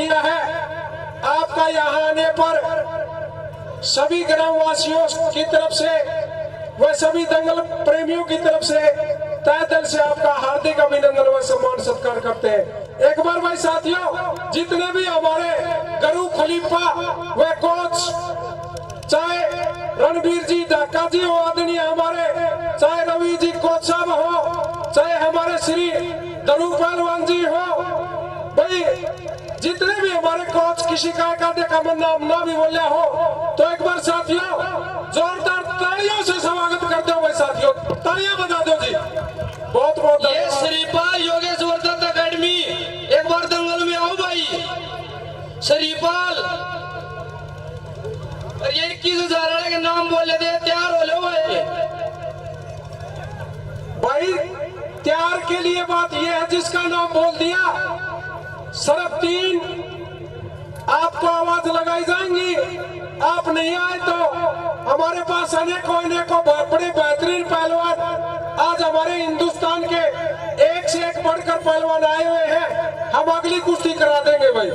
किया है। आपका यहाँ आने पर सभी ग्रामवासियों की तरफ से व सभी दंगल प्रेमियों की तरफ से तहे दिल से आपका हार्दिक अभिनंदन व सम्मान सत्कार करते हैं। एक बार भाई साथियों, जितने भी हमारे गुरु खलीफा व कोच, चाहे रणवीर जी ढाका जी हो आदरणीय हमारे, चाहे रवि जी कोच साहब हो, चाहे हमारे श्री धनु पहलवान जी हो, भाई जितने भी हमारे कोच, किसी का देखा मैं नाम ना भी बोलिया हो तो एक बार साथियों जोरदार तालियों से स्वागत कर दो भाई साथियों, तालियां बजा दो जी। बहुत बहुत ये श्रीपाल योगेश्वर दत्त अकेडमी, एक बार दंगल में आओ भाई। श्रीपाल ये 21,000 के नाम बोले थे, तैयार हो लो भाई। तैयार के लिए बात यह है जिसका नाम बोल दिया सिर्फ 3 आपको आवाज लगाई जाएंगी। आप नहीं आए तो हमारे पास अनेकों बड़े बेहतरीन पहलवान आज हमारे हिंदुस्तान के एक से एक बढ़कर पहलवान आए हुए हैं। हम अगली कुश्ती करा देंगे भाई।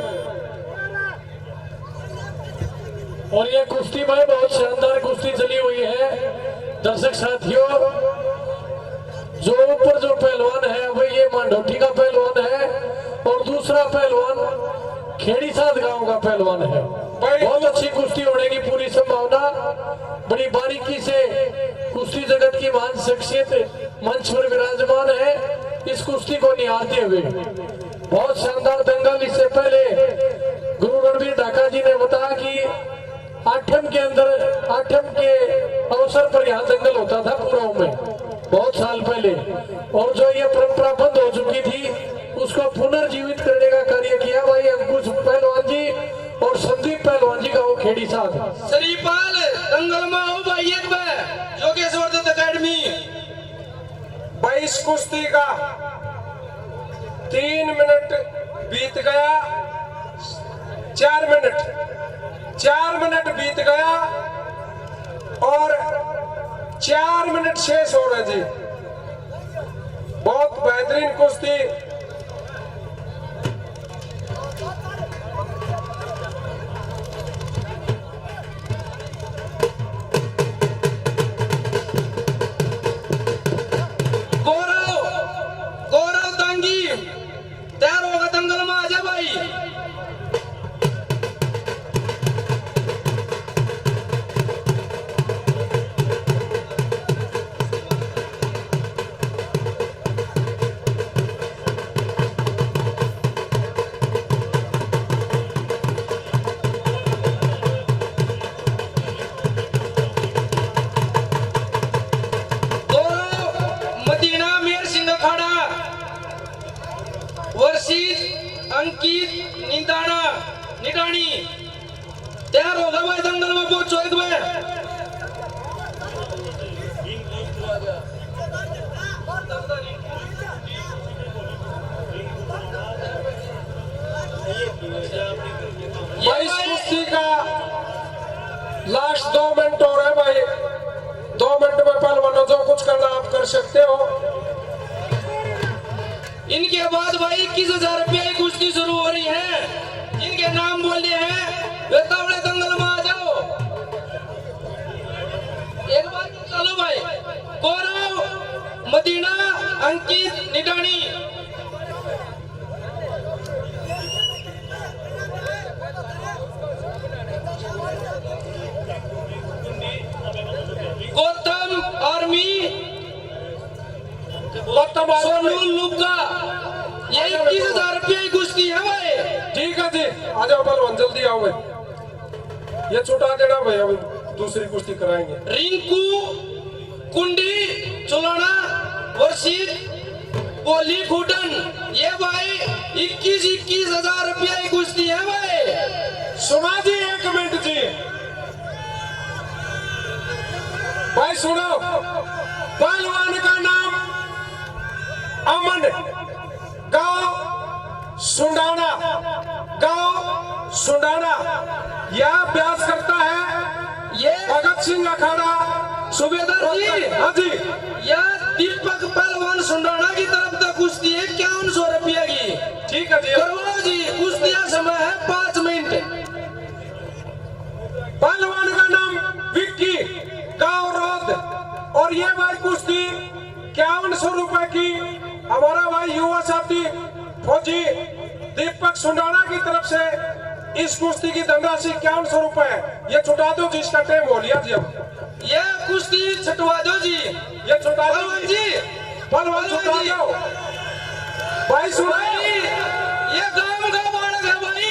और ये कुश्ती में बहुत शानदार कुश्ती चली हुई है। दर्शक साथियों, जो ऊपर जो पहलवान है वो ये मांडोठी का पहलवान है और दूसरा पहलवान खेड़ी साध गांव का पहलवान है। बहुत अच्छी कुश्ती होने की पूरी संभावना। बड़ी बारीकी से कुश्ती जगत की महान शख्सियत मंच पर विराजमान है। इस कुश्ती को निहारते हुए बहुत शानदार दंगल। इससे पहले गुरु रणवीर ढाका जी ने बताया कि आठम के अवसर पर यहाँ दंगल होता था पुराव में बहुत साल पहले, और जो ये परंपरा बंद हो चुकी थी उसको पुनर्जीवित करने का कार्य किया भाई अंकुश पहलवान जी और संदीप पहलवान जी का वो खेड़ी साथ। श्रीपाल दंगल में आओ भाई एक बार, योगेश्वर दत्त अकेडमी। भाई इस कुश्ती का 3 मिनट बीत गया, 4 मिनट बीत गया और 4 मिनट शेष हो रहे जी। बहुत बेहतरीन कुश्ती। गौरव दांगी तैयार होगा, दंगल में आजा भाई। अंकित निडानी तैयार होगा भाई, दंगल में पहुंचो एक बार। इस कुश्ती का लास्ट 2 मिनट हो रहा है भाई। 2 मिनट में पहलवानों जो कुछ करना आप कर सकते हो। इनके बाद भाई 21,000 रुपया की कुश्ती शुरू हो रही है। जिनके नाम बोले हैं वे तावड़े दंगल में आ जाओ एक बार। चलो भाई, गौरव मदीना, अंकित निडानी। गौतम आर्मी, सोनू लुब्गा। ये 21,000 रुपया की कुश्ती है भाई। ठीक है जी, आ जाओ पहलवान, जल्दी आओ भाई। ये छुटा देना भाई, अभी दूसरी कुश्ती कराएंगे। रिंकू कुंडी चुलाना वर्षित बोली फूटन। ये भाई 21,000 रुपया की कुश्ती है भाई। सुना जी, 1 मिनट जी भाई सुनो। पहलवान का नाम अमन, गांव सुंडाना, यह अभ्यास करता है। ये भगत सिंह अखाड़ा सुबेदार जी। हाँ जी, यह दीपक पहलवान सुंडाना की तरफ से कुश्ती है 5100 रुपया की। ठीक है जी, करवाओ जी। कुश्तियां समय है फौजी दीपक सुंडाना की तरफ से इस कुश्ती की धनराशि 5100 रुपए ये छुटा दो जी, इसका टाइम हो लिया जी। अब ये कुश्ती छुटवा दो जी। ये छुटा दो पहलवान जी, पहलवान छुटा जी। दो भाई, सुनो भाई, ये गांव का बालक है भाई।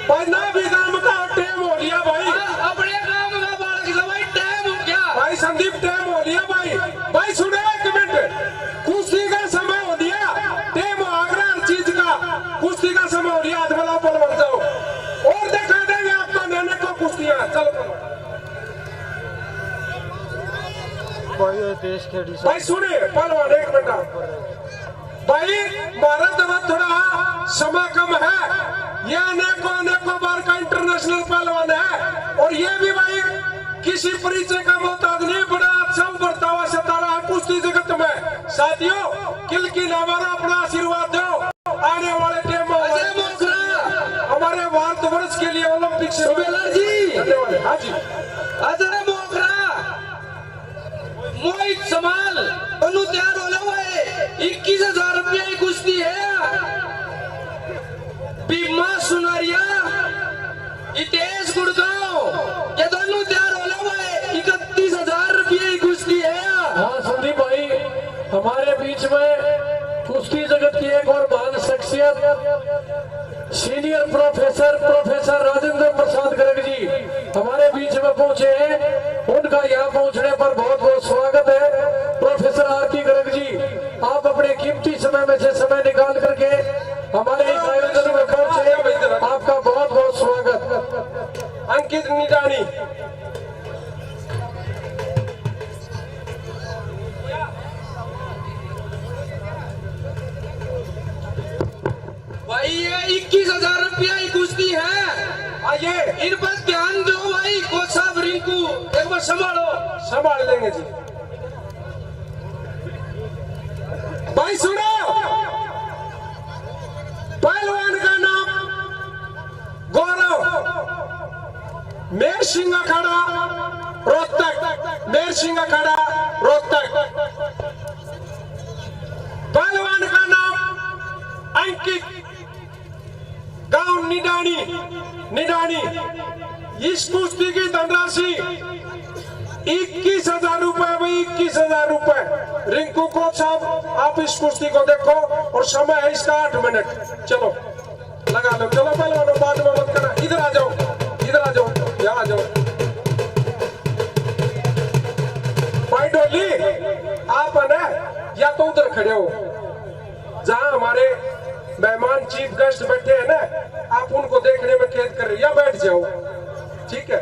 भाई ना भी काम का टाइम हो लिया भाई। अपने गांव का बालक है भाई, टाइम हो गया भाई संदीप टाइम हो लिया भाई। भाई सुनो एक मिनट, कुश्ती का समय हो दिया, टाइम आ गया हर चीज का, कुश्ती का समय हो लिया। हाथ वाला पल बन जाओ और दिखा देंगे आपको मैंने को कुश्तियां। चलो भाई सुनिए पहलवान एक मिनट भाई, भारत में थोड़ा समय कम है, ये अनेकों बार का इंटरनेशनल पहलवान है और ये भी भाई किसी परिचय का मोहताज नहीं, बड़ा अच्छा उभरता हुआ सितारा है कुश्ती जगत में। साथियों किल की नामारा अपना आशीर्वाद दो आने वाले टाइम में हमारे भारतवर्ष के लिए ओलंपिक से जी। धन्यवाद। हाँ जी अजय मोखरा मोहित समाल दोनों तैयार हो हुए 21,000 रुपया की कुश्ती है। बीमा सुनारिया इतेश गुड़गांव ये दोनों तैयार हो हुए 31,000 रुपये की कुश्ती है। हाँ संदीप भाई, हमारे बीच में कुश्ती जगत की एक और महान शख्सियत सीनियर प्रोफेसर राजेंद्र प्रसाद गर्ग जी हमारे बीच में पहुंचे हैं। उनका यहाँ पहुंचने पर बहुत बहुत स्वागत है। प्रोफेसर आरती गर्ग जी, आप अपने कीमती समय में से समय निकाल करके हमारे इस आयोजन में पहुंचे, आपका बहुत बहुत स्वागत। अंकित निडानी भाई ये 21,000 रुपया की कुश्ती है। आइए इन पर ध्यान दो भाई। कोच साहब रिंकू एक बार संभालो। संभाल लेंगे जी। भाई सुनो, पहलवान का नाम गौरव, मेर सिंह अखाड़ा रोहतक, मेर सिंह अखाड़ा रोहतक। पहलवान का नाम अंकित, गांव निडानी। इस कुश्ती की धनराशि 21,000 रुपए भाई, 21,000 रुपए। रिंकू कोच साहब आप इस कुश्ती को देखो और समय है इसका 8 मिनट। चलो लगा लो, चलो पहलवानों बाद में मत करना, इधर आ जाओ, इधर आ जाओ, यहाँ आ जाओ। भाई डोली आप है ना, या तो उधर खड़े हो जहां हमारे मेहमान चीफ गेस्ट बैठे हैं ना, आप उनको देखने में कैद कर रहे, या बैठ जाओ, ठीक है।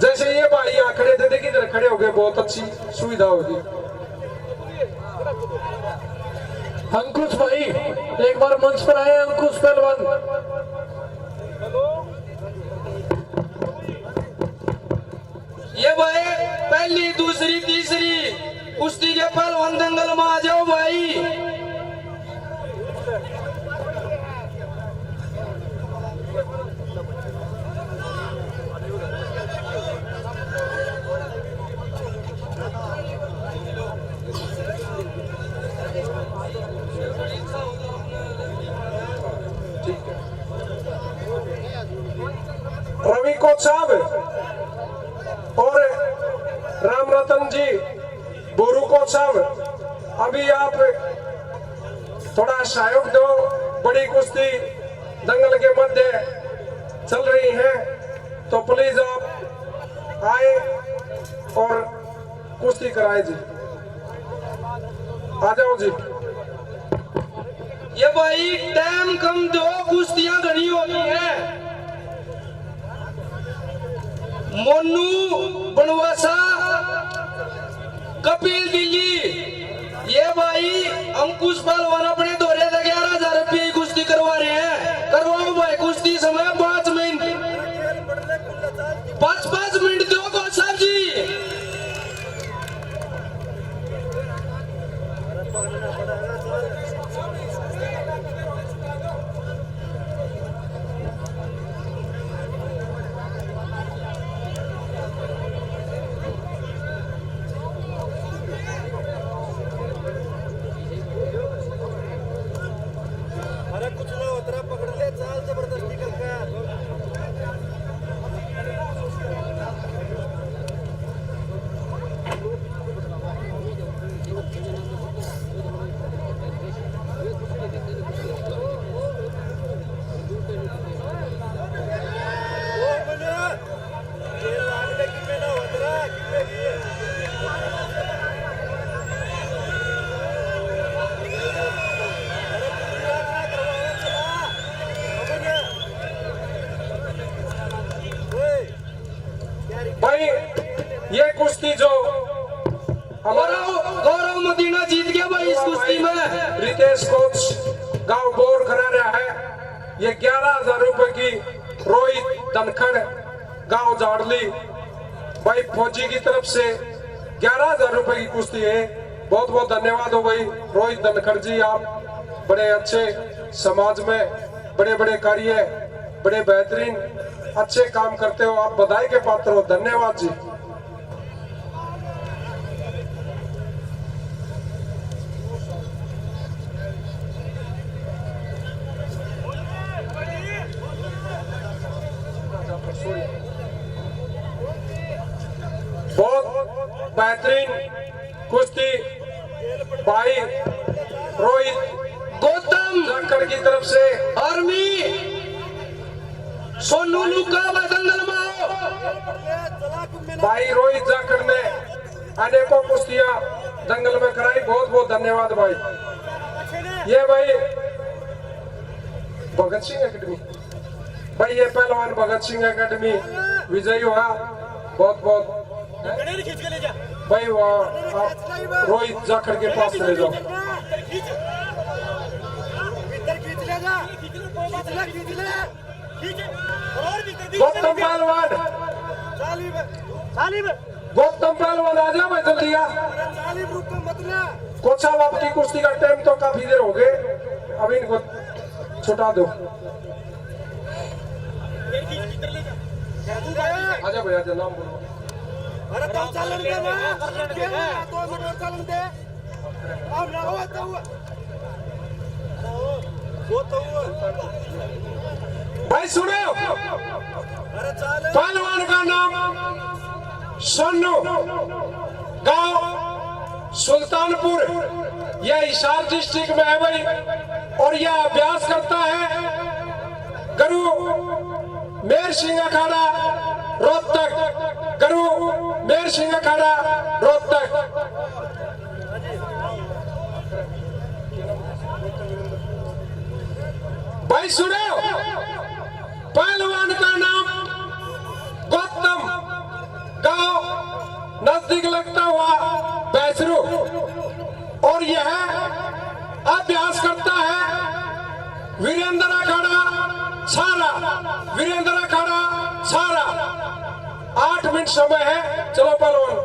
जैसे ये भाई यहाँ खड़े थे, देखिए इधर खड़े हो गए, बहुत अच्छी सुविधा होगी। अंकुश भाई एक बार मंच पर आए। अंकुश पहलवान, ये भाई पहली दूसरी तीसरी कुश्ती के पहलवान दंगल में आ जाओ भाई। रवि कोच साहब और राम रतन जी, बोरू कोच साहब, अभी आप थोड़ा सहयोग दो। बड़ी कुश्ती दंगल के मध्य चल रही है, तो प्लीज आप आए और कुश्ती कराए जी। आ जाओ जी। ये भाई टाइम कम दो, कुश्तियां घनी होनी है। मोनू बनवासा, कपिल दिल्ली, ये भाई अंकुश पहलवान अपने दौरे से 11,000 रुपये की कुश्ती करवा रहे हैं। करवाओ भाई कुश्ती, समय 5 मिनट, 5 मिनट दो कोच साहब जी। कुश्ती जो गौरव गौरव मदीना जीत गया भाई इस कुश्ती में। रितेश कोच गांव बोर खरारा है। ये 11,000 रुपए की रोहित धनखड़ गांव जाड़ली भाई फौजी की तरफ से 11,000 रुपए की कुश्ती है। बहुत बहुत धन्यवाद हो भाई रोहित धनखड़ जी, आप बड़े अच्छे समाज में बड़े बड़े कार्य बड़े बेहतरीन अच्छे काम करते हो, आप बधाई के पात्र हो, धन्यवाद जी। बहुत बेहतरीन कुश्ती भाई रोहित गौतम जाखड़ की तरफ से आर्मी सोनू लुका दंगल में भाई रोहित जाखड़ ने अनेकों कुश्तियां दंगल में कराई, बहुत बहुत धन्यवाद भाई। ये भाई भगत सिंह एकेडमी भाई, ये पहलवान भगत सिंह एकेडमी विजयी हुआ, बहुत बहुत भाई वहाँ आप रोहित जाखड़ के पास चले जाओ। गौतम पहलवान गौतम पहलवान आ जाओ भाई जल्दी आ। कोच साहब आपकी कुश्ती का टाइम तो काफी देर हो गए, अब इनको छुटा दो। आजा भैया आजा, नाम बोलो। भाई सुनो, पहलवान का नाम सोनू, गांव सुल्तानपुर, यह हिसार डिस्ट्रिक्ट में है भाई, और यह अभ्यास करता है गुरु मेर सिंह अखाड़ा रोहतक, गुरु मेर सिंह अखाड़ा रोहतक। भाई सुनो, पहलवान का नाम गौतम, गांव नजदीक लगता हुआ बैसरू, और यह अभ्यास करता है वीरेंद्र अखाड़ा छारा, वीरेंद्र अखाड़ा छारा। 8 मिनट समय है, चलो पहलवान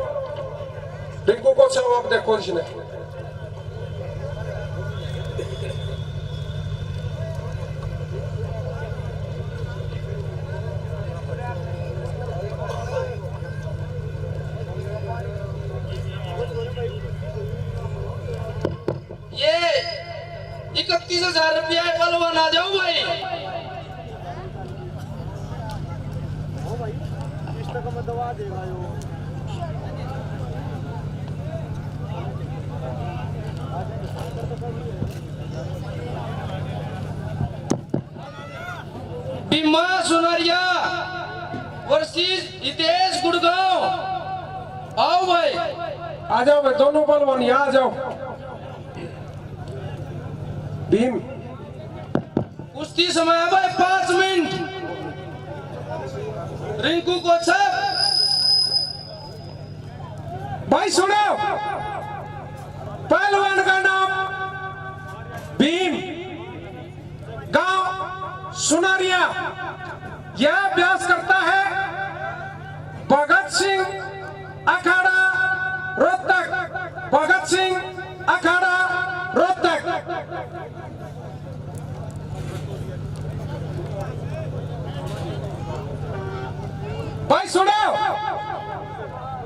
रिंकू को सब आप देखो इसने। ये 31,000 रुपया पहलवान आ जाओ भाई। भीमा सुनारिया वर्सेस हितेश गुड़गांव, आओ भाई। आ जाओ भाई दोनों पहलवान यहाँ आ जाओ। भीम कुश्ती समय है भाई 5 मिनट। रिंकू को भाई सुनो, पहलवान का नाम भीम, गांव सुनारिया, यह अभ्यास करता है भगत सिंह अखाड़ा रोहतक, भगत सिंह अखाड़ा रोहतक। भाई सुनो,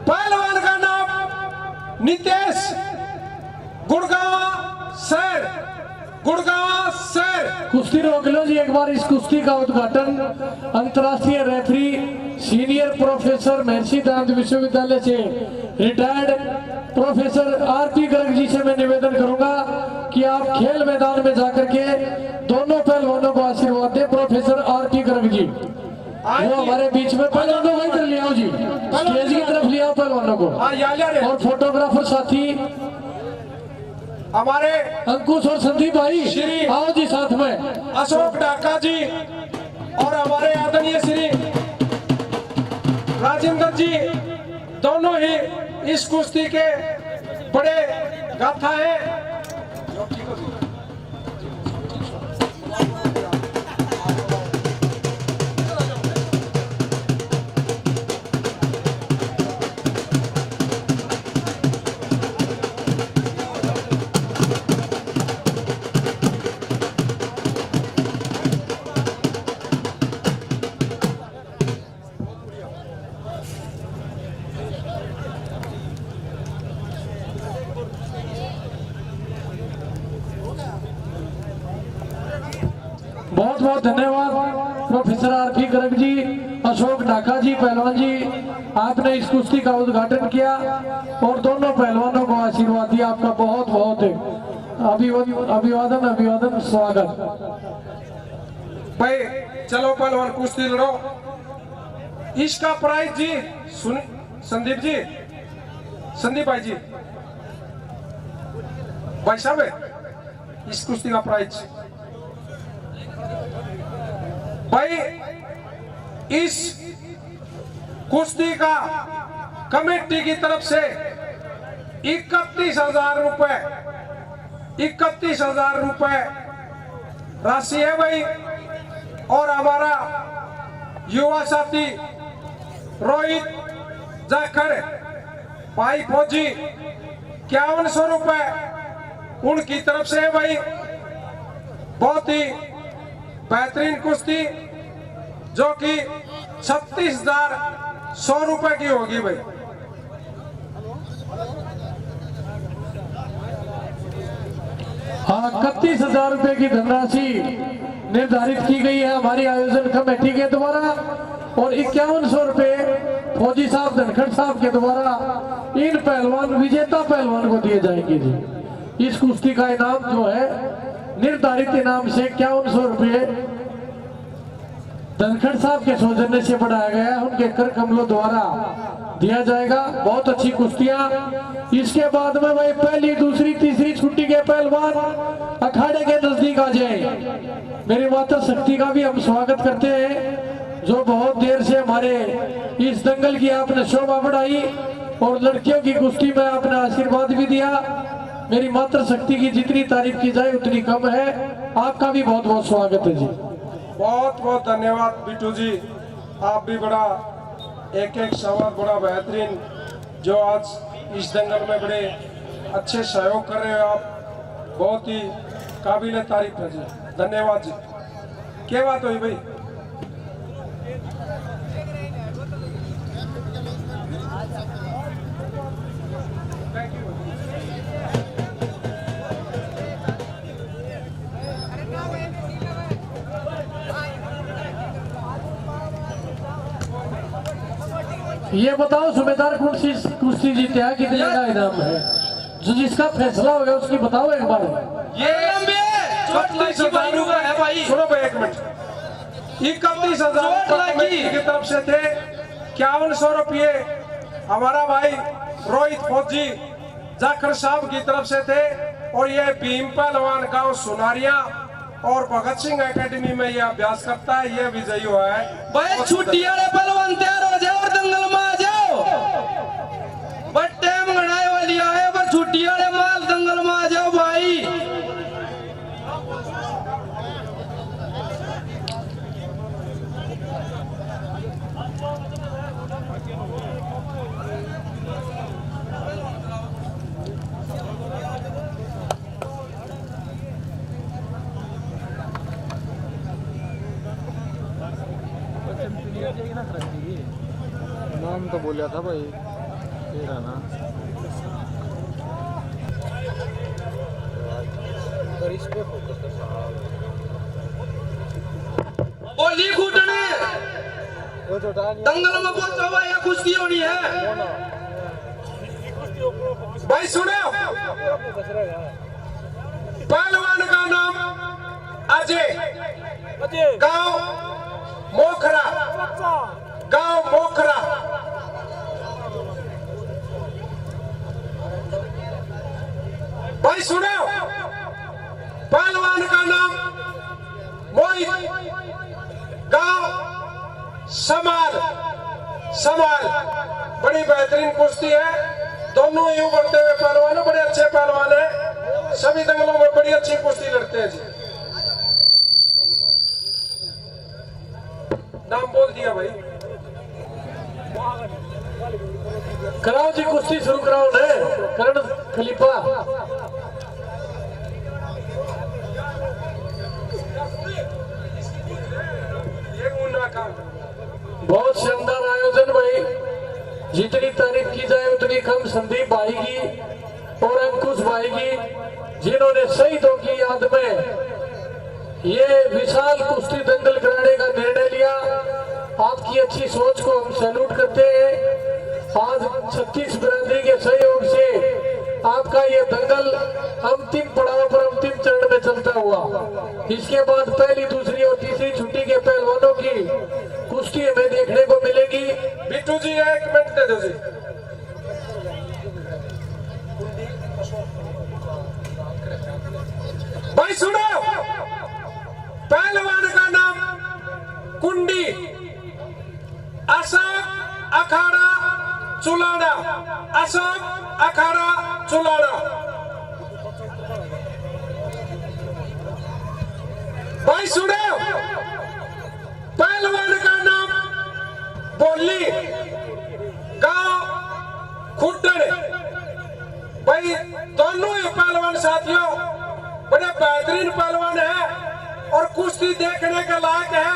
पहलवान का नाम नितेश, गुड़गांव शहर, गुड़गांव शहर। कुश्ती रोक लो जी एक बार। इस कुश्ती का उद्घाटन अंतर्राष्ट्रीय referee senior professor Maharshi Dayanand विश्वविद्यालय से retired professor RP Garg ji से मैं निवेदन करूंगा कि आप खेल मैदान में जाकर के दोनों पहलवानों को आशीर्वाद दें। प्रोफेसर आरपी गर्ग जी वो हमारे बीच में, पहलवानों को इधर ले आओ जी, स्टेज की तरफ ले आओ पहलवानों को। और फोटोग्राफर साथी हमारे अंकुश और संदीप भाई आओ जी साथ में। अशोक डाका जी और हमारे आदरणीय श्री राजेंद्र जी दोनों ही इस कुश्ती के बड़े गाथा हैं। बहुत बहुत धन्यवाद प्रोफेसर आर.पी. गर्ग जी, अशोक ढाका जी, पहलवान जी, आपने इस कुश्ती का उद्घाटन किया और दोनों पहलवानों को आशीर्वाद दिया। आपका बहुत बहुत अभिवादन स्वागत। भाई चलो पहलवान कुश्ती लड़ो। इसका प्राइज जी सुन संदीप जी, संदीप भाई जी, भाई साहब इस कुश्ती का प्राइज भाई, इस कुश्ती का कमेटी की तरफ से 31,000 रुपए, 31,000 रुपए राशि है भाई। और हमारा युवा साथी रोहित जाखड़ भाई फौजी 5100 रुपए उनकी तरफ से है भाई। बहुत ही बेहतरीन कुश्ती जो कि 36,100 रुपए की होगी भाई। हाँ, 31,000 रुपए की धनराशि निर्धारित की गई है हमारी आयोजन कमेटी के द्वारा और 5100 रुपए फौजी साहब धनखड़ साहब के द्वारा इन पहलवान विजेता पहलवान को दिए जाएंगे जी। इस कुश्ती का इनाम जो है निर्धारित इनाम से 5100 रुपए धनखड़ साहब के सौजन्य से बढ़ाया गया है, उनके कर कमलों द्वारा दिया जाएगा। बहुत अच्छी कुश्तियां। इसके बाद में भाई पहली, दूसरी, तीसरी छुट्टी के पहलवान अखाड़े के नजदीक आ जाए। मेरी माता शक्ति का भी हम स्वागत करते हैं जो बहुत देर से हमारे इस दंगल की आपने शोभा बढ़ाई और लड़कियों की कुश्ती में आपने आशीर्वाद भी दिया। मेरी मातृ शक्ति की जितनी तारीफ की जाए उतनी कम है। आपका भी बहुत बहुत स्वागत है जी। बहुत बहुत धन्यवाद बिट्टू जी, आप भी बड़ा एक सवाल बड़ा बेहतरीन जो आज इस दंगल में बड़े अच्छे सहयोग कर रहे हो आप, बहुत ही काबिल तारीफ है जी। धन्यवाद जी। क्या बात हुई भाई? ये बताओ सूबेदार कुश्ती जीते हैं, कितने का इनाम है? जो जिसका फैसला हो गया उसकी बताओ एक बार। ये 31,000 रुपए है भाई। सुनो भाई एक मिनट। 31,000 की तरफ से थे, 5100 रुपये हमारा भाई रोहित फौजी जाखड़ साहब की तरफ से थे और ये भीम पहलवान गांव सुनारिया और भगत सिंह एकेडमी में ये अभ्यास करता है, ये विजयी हुआ है भाई। छुट्टी वाले पहलवान तैयार हो जाओ और दंगल में आ जाओ। बट टाइम गड़ाए वाली आए, पर छुट्टी वाले माल दंगल में आ जाओ भाई। नाम तो बोला था भाई तेरा ना। इस पे फोकस कर साहब। बोली घुटने दंगल में पहुंचा भाई, कुश्ती होनी है भाई। सुनो, पहलवान का नाम अजय, गांव मोखरा, गांव मोखरा। भाई सुनो, पहलवान का नाम मोहित, गांव समाल, बड़ी बेहतरीन कुश्ती है। दोनों ही उभरते हुए पहलवान हैं, बड़े अच्छे पहलवान हैं। सभी दंगलों में बड़ी अच्छी कुश्ती लड़ते हैं जी। नाम बोल दिया भाई। कराओ जी कुश्ती शुरू कराओ ने करण खलीफा। बहुत शानदार आयोजन भाई, जितनी तारीफ की जाए उतनी कम। संदीप भाई की और अंकुश भाई की, जिन्होंने शहीदों की याद में ये विशाल कुश्ती दंगल कराने का निर्णय लिया। आपकी अच्छी सोच को हम सैल्यूट करते हैं। आज 36 बिरादरी के सहयोग से आपका ये दंगल अंतिम पड़ाव पर अंतिम चरण में चलता हुआ, इसके बाद पहली, दूसरी और तीसरी छुट्टी के पहलवानों की कुश्ती हमें देखने को मिलेगी। बिट्टू जी 1 मिनट दे दो जी। भाई सुनो, पहलवान का नाम कुंडी, अशोक अखाड़ा चुलाड़ा, अशोक अखाड़ा चुलाड़ा। भाई सुनो, पहलवान का नाम बोली, गांव खुड्डन। भाई दोनों ही पहलवान साथियों बड़े बेहतरीन पहलवान हैं और कुश्ती देखने के लायक है।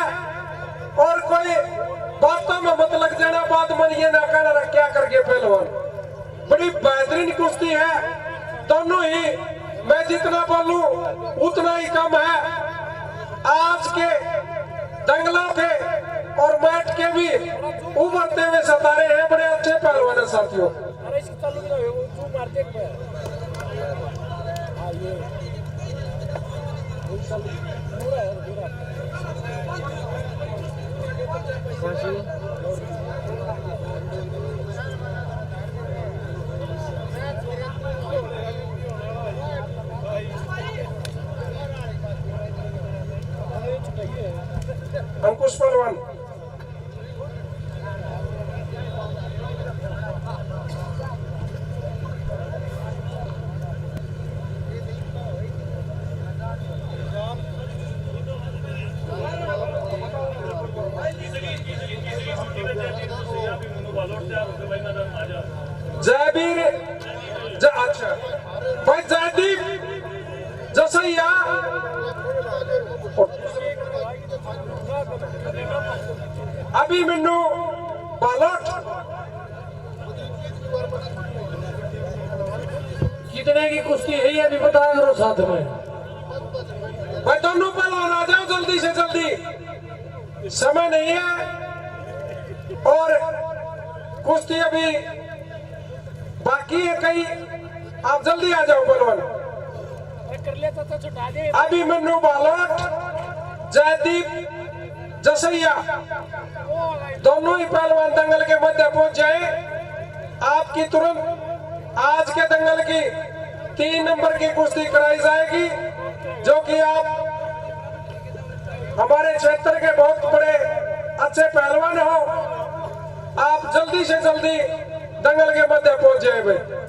और कोई बातों में मत लग जाना, बात मानिए ना कहना क्या करके पहलवान। बड़ी बेहतरीन कुश्ती है दोनों ही। मैं जितना बोलूं उतना ही कम है। आज के दंगलों के और मैट के भी उभरते हुए सितारे हैं, बड़े अच्छे पहलवान हैं साथियों। कौन सी? अंकुश पहलवान। जयवीर अच्छा भाई जयदीप जसैया, अभिमन्यु बालोट। कितने की कुश्ती है ये भी बता करो साथ में। भाई दोनों पहलवान आ जाओ जल्दी से जल्दी, समय नहीं है और कुश्ती अभी बाकी है कई। आप जल्दी आ जाओ पहलवान। अभिमन्यु बालोट, जयदीप जसैया, दोनों ही पहलवान दंगल के मध्य पहुंच जाए। आपकी तुरंत आज के दंगल की 3 नंबर की कुश्ती कराई जाएगी, जो कि आप हमारे क्षेत्र के बहुत बड़े अच्छे पहलवान हो। आप जल्दी से जल्दी दंगल के मध्य पहुंच जाए भाई।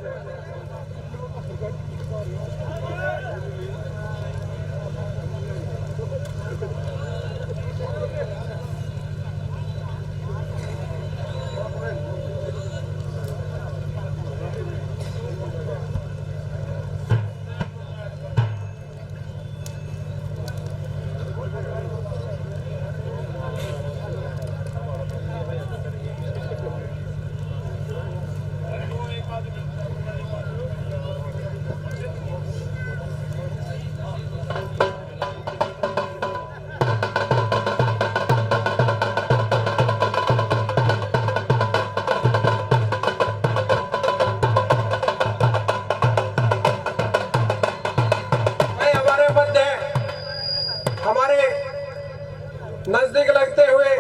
नजदीक लगते हुए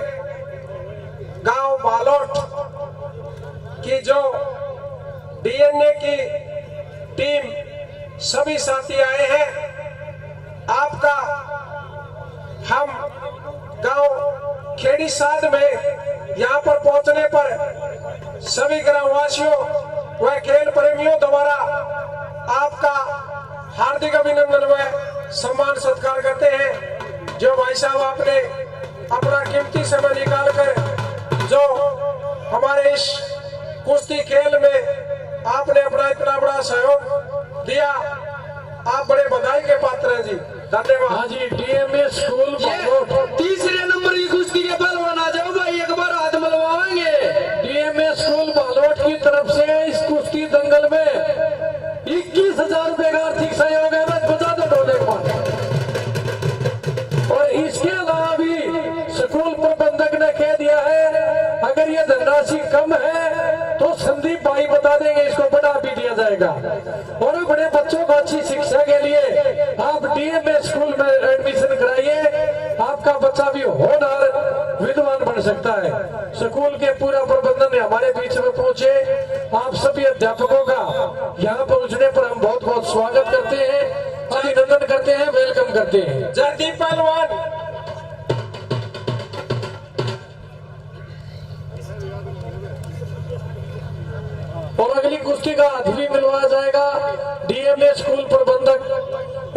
गांव बालोट की जो डीएनए की टीम सभी साथी आए हैं, आपका हम गांव खेड़ी साध में यहां पर पहुंचने पर सभी ग्रामवासियों व खेल प्रेमियों द्वारा आपका हार्दिक अभिनंदन व सम्मान सत्कार करते हैं। जो भाई साहब आपने अपना कीमती समय निकालकर जो हमारे इस कुश्ती खेल में आपने अपना इतना बड़ा सहयोग दिया, आप बड़े बधाई के पात्र हैं जी। धन्यवाद। हाँ जी, डीएमए स्कूल बालोट। तीसरे नंबर की कुश्ती के पहलवान आ जाओ भाई, एक बार हाथ मिलवाएंगे। डीएमए स्कूल बालोट की तरफ से इस कुश्ती दंगल में 21,000 रुपए का आर्थिक सहयोग है। बस बता दो ढोले पर। और इसके अलावा भी स्कूल प्रबंधक ने कह दिया है अगर ये धनराशि कम है तो संदीप भाई बता देंगे, इसको बढ़ा भी दिया जाएगा। और बड़े बच्चों को अच्छी शिक्षा के लिए आप डीएमए स्कूल में एडमिशन कराइए, आपका बच्चा भी होनहार विद्वान बन सकता है। स्कूल के पूरा प्रबंधन हमारे बीच में पहुंचे, आप सभी अध्यापकों का यहाँ पहुंचने पर हम बहुत बहुत स्वागत करते हैं, अभिनंदन करते हैं, वेलकम करते हैं। जयदीप पहलवान। और अगली कुश्ती का हाथ भी मिलवाया जाएगा। डीएमए स्कूल प्रबंधक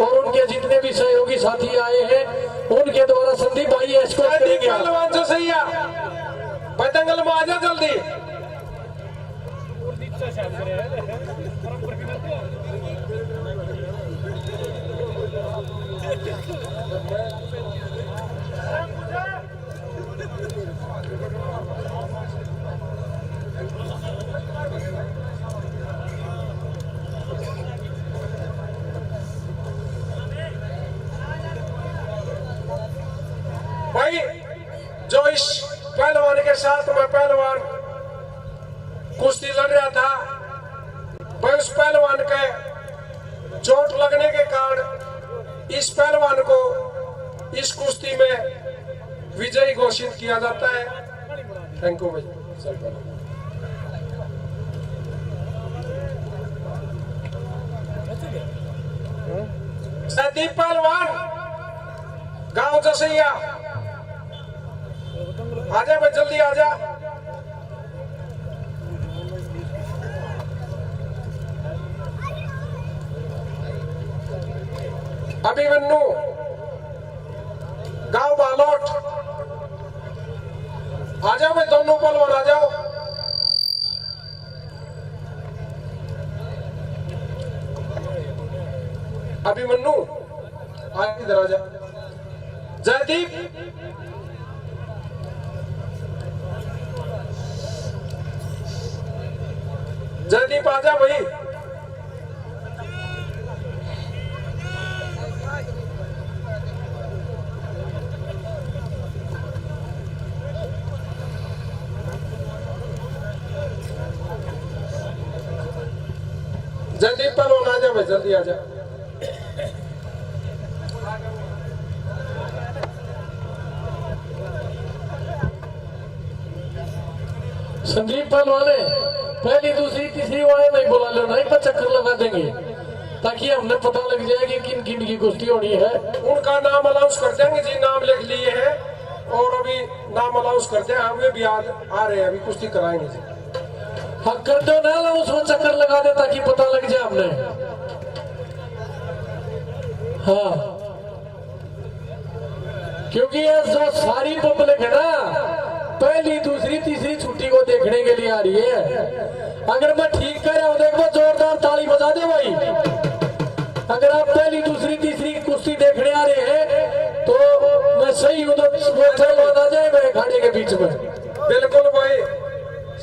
और उनके जितने भी सहयोगी साथी आए हैं उनके द्वारा संदीप भाई इसको जयदीप पहलवान जो सैया भाई दंगल में आ जा जल्दी। भाई जो इस पहलवान के साथ मैं पहलवान कुश्ती लड़ रहा था, भाई उस पहलवान के चोट लगने के कारण इस पहलवान को इस कुश्ती में विजयी घोषित किया जाता है। थैंक यू भाई। जयदीप पहलवान गांव जसैया आजा भाई, जल्दी आजा। अभिमन्यु गांव बालोट आ जाओ भाई, दोनों पहलवान आ जाओ। अभिमन्यु आज इधर आ जा। जयदीप जयदीप आजा भाई। जयदीप पहलवान आजा भाई, जल्दी आजा। संदीप पहलवान पहली दूसरी तीसरी वाले नहीं बुला लेना, एक बार चक्कर लगा देंगे ताकि हमने पता लग जाए कि किन किन की कुश्ती होनी है। उनका नाम अनाउंस कर देंगे जी, नाम लिख लिए हैं और अभी नाम अनाउंस करते हैं। हमें भी याद आ रहे हैं, अभी कुश्ती कराएंगे जी। हाँ कर दो ना, उसमें चक्कर लगा दे ताकि पता लग जाए हमने। हाँ क्योंकि ये जो सारी पब्लिक है ना पहली दूसरी तीसरी छुट्टी को देखने के लिए आ रही है। अगर मैं ठीक कर रहा हूं देखो, जोरदार ताली बजा दे भाई। अगर आप पहली दूसरी तीसरी कुश्ती देखने आ रहे हैं तो मैं सही हूं तो आ जाए मेरे खाने के बीच में। बिल्कुल भाई,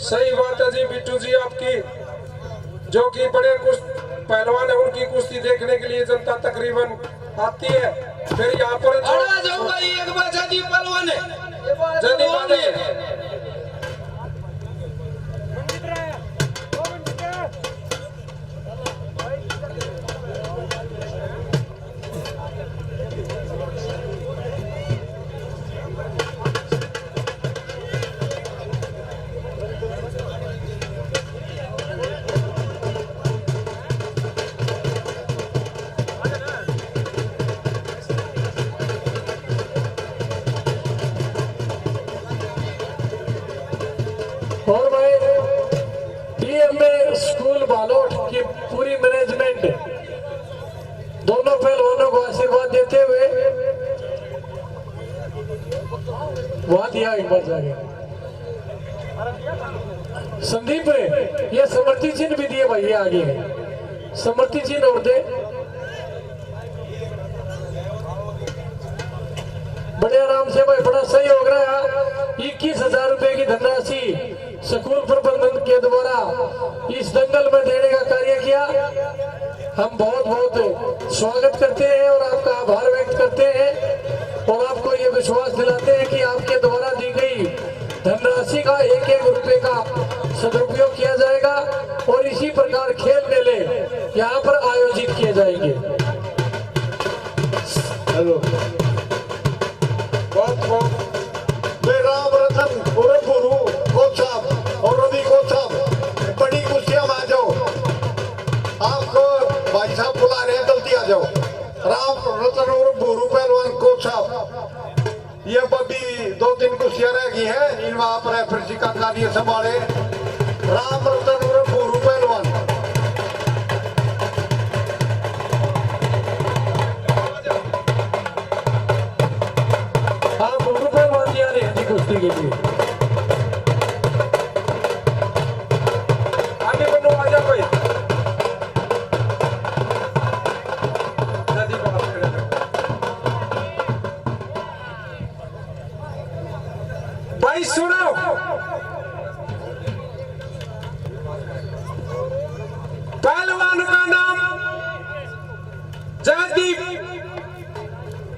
सही बात है जी बिट्टू जी आपकी। जो कि बड़े पहलवान है उनकी कुश्ती देखने के लिए जनता तकरीबन आती है। फिर यहाँ पर आ जाओ भाई, एक बार जयदीप पहलवान जल्दी बात और भाई आशीर्वाद देते हुए वहां दिया एक बार जाके संदीप ये समर्थी चिन्ह भी दिए भाई, ये आगे समर्थी चिन्ह और दे। बड़े आराम से भाई, बड़ा सही हो रहा है। 21,000 रुपए की धनराशि स्कूल प्रबंधन के द्वारा इस दंगल में देने का कार्य किया। हम बहुत बहुत स्वागत करते हैं और आपका आभार व्यक्त करते हैं और आपको ये विश्वास दिलाते हैं कि आपके द्वारा दी गई धनराशि का एक एक रुपए का सदुपयोग किया जाएगा और इसी प्रकार खेल मेले यहाँ पर आयोजित किए जाएंगे। हेलो, बहुत बहुत मैं राम रतन और गुरु कोच साहब और रवि कोच साहब, बड़ी कुर्सियां में आ जाओ। आपको भाई साहब बुला रहे हैं, जल्दी आ जाओ। राम रतन और गुरु पहलवान कोच साहब, ये अभी 2-3 कुर्सियां रह गई है, इन वहां पर रेफरी का कार्य संभाले। राम रतन और गुरु पहलवान, आप गुरु पहलवान जी आ रहे हैं कुश्ती के लिए। आगे बनो, आ जाओ भाई। नदी बात करें। भाई सुनो, पहलवान का नाम जयदीप,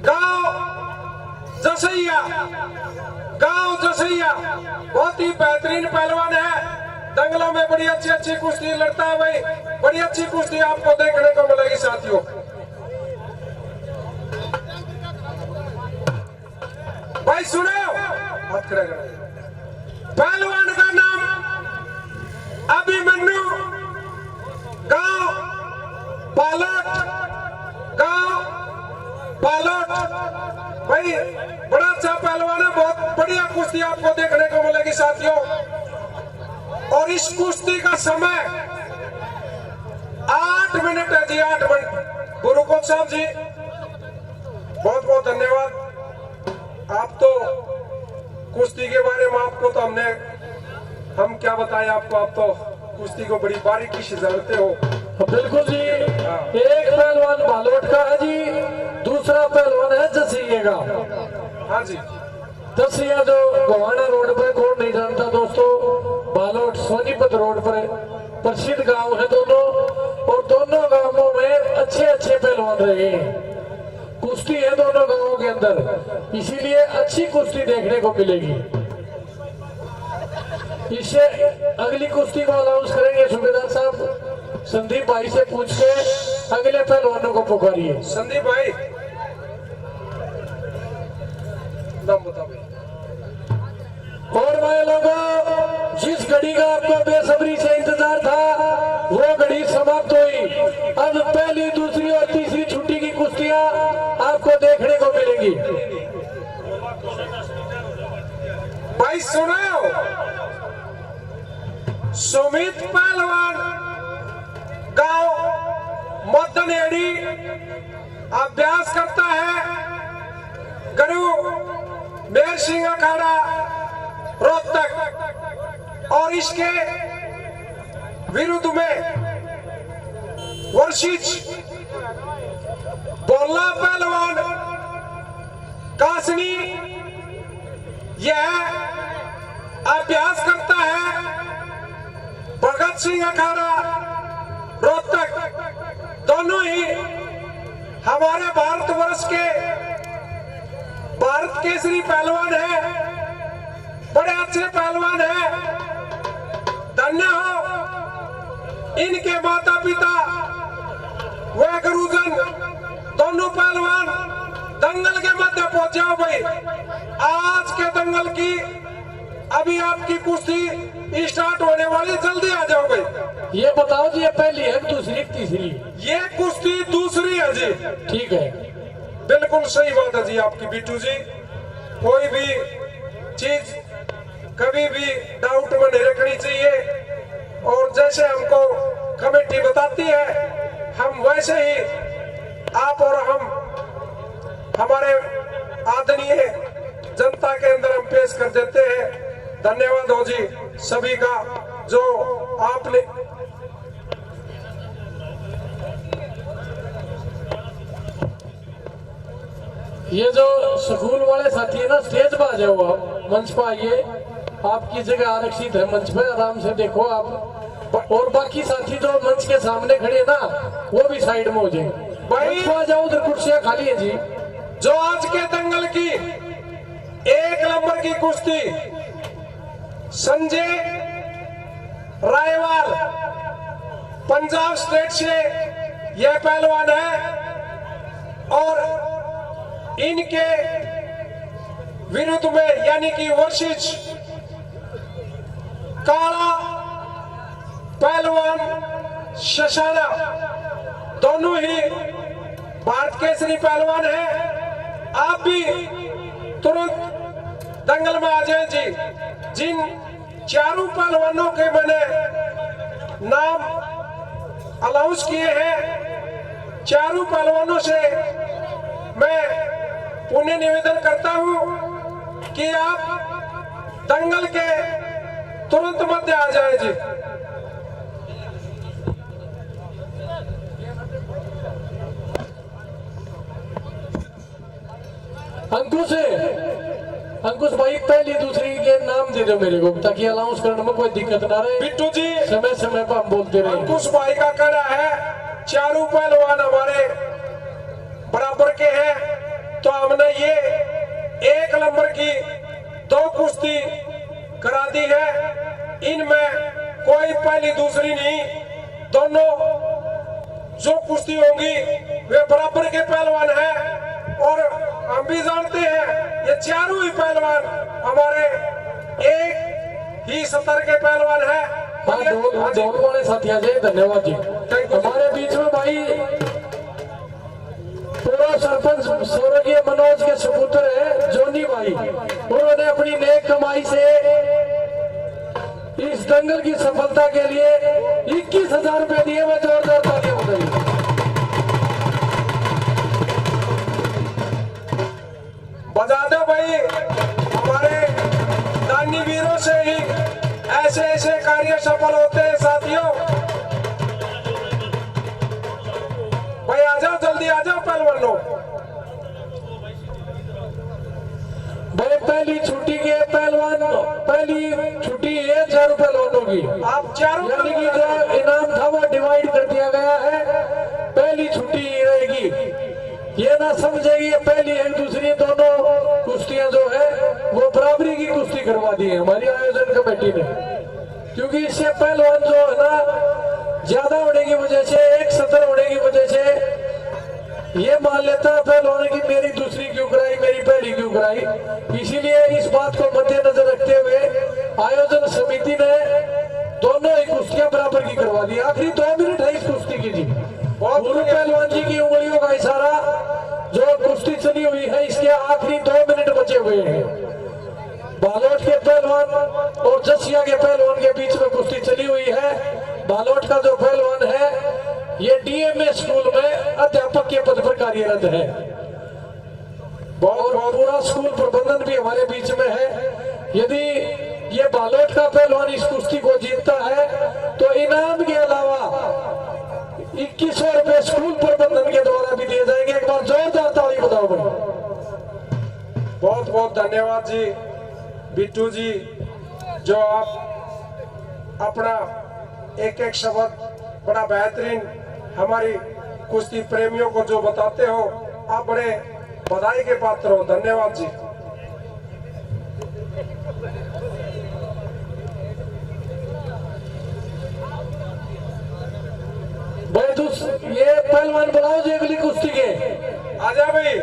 गांव जसैया, बहुत ही बेहतरीन पहलवान है। दंगलों में बड़ी अच्छी अच्छी कुश्ती लड़ता है भाई, बड़ी अच्छी कुश्ती आपको देखने को मिलेगी साथियों। भाई सुनो, हाथ खड़े करो। पहलवान का नाम अभिमन्यु, गांव पालोट। भाई बड़ा अच्छा पहलवान है, बहुत बढ़िया कुश्ती आपको देखने को मिलेगी साथियों। और इस कुश्ती का समय 8 मिनट है जी, 8 मिनट। गुरु कोच साहब जी बहुत बहुत धन्यवाद। आप तो कुश्ती के बारे में आपको तो हम क्या बताएं आपको, आप तो कुश्ती को बड़ी बारीकी से जानते हो। बिल्कुल जी, एक पहलवान बालोट का है जी, दूसरा पहलवान है जसिया का। हाँ जी, जसिया जो गोवाना रोड पर, कौन नहीं जानता दोस्तों, बालोट सोनीपत रोड पर प्रसिद्ध गांव है दोनों, और दोनों गांवों में अच्छे अच्छे पहलवान रहे हैं। कुश्ती है दोनों गांवों के अंदर, इसीलिए अच्छी कुश्ती देखने को मिलेगी। इससे अगली कुश्ती को अनाउंस करेंगे सूबेदार साहब। संदीप भाई से पूछ के अगले पहलवानों को पुकारिए। संदीप भाई नाम बताओ भाई। और भाई लोगों, जिस घड़ी का आपको बेसब्री से इंतजार था वो घड़ी समाप्त हुई। अब पहली, दूसरी और तीसरी छुट्टी की कुश्तियां आपको देखने को मिलेंगी। भाई सुनो, सुमित पहलवान, गांव मदनेड़ी, अभ्यास करता है गुरु मेर सिंह अखाड़ा रोहतक, और इसके विरुद्ध में वर्षिच बोला पहलवान कासनी, यह अभ्यास करता है भगत सिंह अखाड़ा रोहतक। दोनों ही हमारे भारतवर्ष के भारत केसरी पहलवान है, बड़े अच्छे पहलवान है। धन्य हो इनके माता पिता व गुरुजन, दोनों पहलवान दंगल के मध्य पहुंच जाओ भाई। आज के दंगल की अभी आपकी कुश्ती स्टार्ट होने वाली, जल्दी आ जाओ भाई। ये बताओ जी, ये पहली है, दूसरी, तीसरी? ये कुश्ती दूसरी है जी। ठीक है, बिल्कुल सही बात है जी आपकी बिट्टू जी। कोई भी चीज कभी भी डाउट में नहीं रखनी चाहिए, और जैसे हमको कमेटी बताती है हम वैसे ही आप और हम हमारे आदरणीय जनता के अंदर हम पेश कर देते हैं। धन्यवाद हो जी सभी का जो आपने ये जो स्कूल वाले साथी है ना, स्टेज पर आ जाओ, आप मंच पर आइए, आपकी जगह आरक्षित है मंच पे, आराम से देखो आप। और बाकी साथी जो मंच के सामने खड़े हैं ना, वो भी साइड में हो जाए। भाई आ जाओ, उधर कुर्सियां खाली है जी। जो आज के दंगल की 1 नंबर की कुश्ती संजय रायवाल पंजाब स्टेट से यह पहलवान है और इनके विरुद्ध में यानी कि वर्षिज काला पहलवान शशाना दोनों ही भारत केसरी पहलवान है। आप भी तुरंत दंगल में आ जाए जी। जिन चारों पहलवानों के मैंने नाम अनाउंस किए हैं, चारों पहलवानों से मैं पुनः निवेदन करता हूं कि आप दंगल के तुरंत मध्य आ जाए जी। अंकुश भाई, पहली दूसरी के नाम दे दो मेरे को, ताकि अनाउंस करने में कोई दिक्कत ना रहे। बिट्टू जी समय समय पर हम बोलते रहे। अंकुश भाई का कहना है चारों पहलवान हमारे बराबर के हैं, तो हमने ये 1 नंबर की 2 कुश्ती करा दी है। इनमें कोई पहली दूसरी नहीं, दोनों जो कुश्ती होगी वे बराबर के पहलवान हैं। और हम भी जानते हैं ये चारों ही पहलवान हमारे एक ही स्तर के पहलवान हैं। ढोल वाले साथी आ जाए। धन्यवाद जी। हमारे बीच में भाई पूरा सरपंच स्वर्गीय मनोज के सपुत्र है जोनी भाई, उन्होंने अपनी नेक कमाई से इस दंगल की सफलता के लिए 21,000 रुपए दिए। मैं जोरदार तालियां बजाइए। बजा दो भाई, हमारे दानी वीरों से ही ऐसे ऐसे कार्य सफल होते हैं साथियों। भाई आ जाओ, जल्दी आ जाओ पहलवानों। भाई पहली छुट्टी के पहलवान, पहली छुट्टी है चारों पहलवानों की। आप चारों यानी कि जो इनाम था वो डिवाइड कर दिया गया है। पहली छुट्टी रहेगी, ये ना समझेगी ये पहली है दूसरी, दोनों कुश्तियां जो है वो बराबरी की कुश्ती करवा दी है हमारी आयोजन कमेटी ने। क्योंकि इससे पहलवान जो है ना ज्यादा होने की वजह से, 170 होने की वजह से ये मान लेता है पहलवान की मेरी दूसरी क्यों कराई, मेरी पहली क्यों कराई। इसीलिए इस बात को मद्देनजर रखते हुए आयोजन समिति ने दोनों ही कुश्तियां बराबर की करवा दी। आखिरी 2 मिनट है इस कुश्ती की जी। गुरु पहलवान जी की उंगलियों का इशारा जो कुश्ती चली हुई है, इसके आखिरी 2 मिनट बचे हुए हैं। बालोट के पहलवान और जसिया के पहलवान के बीच में कुश्ती चली हुई है। बालोट का जो पहलवान है ये डीएमए स्कूल में अध्यापक के पद पर कार्यरत है। और पूरा स्कूल प्रबंधन भी हमारे बीच में है। यदि ये बालोट का पहलवान इस कुश्ती को जीतता है तो इनाम के अलावा 2100 रुपए स्कूल प्रबंधन के द्वारा भी दिए जाएंगे। एक बार जोरदार ताली बजाओ भाई। बहुत बहुत धन्यवाद जी बिट्टू जी, जो आप अपना एक एक शब्द बड़ा बेहतरीन हमारी कुश्ती प्रेमियों को जो बताते हो, आप बड़े बधाई के पात्र हो। धन्यवाद जी। ये पहलवान बुलाओ जी अगली कुश्ती के। आजा भाई,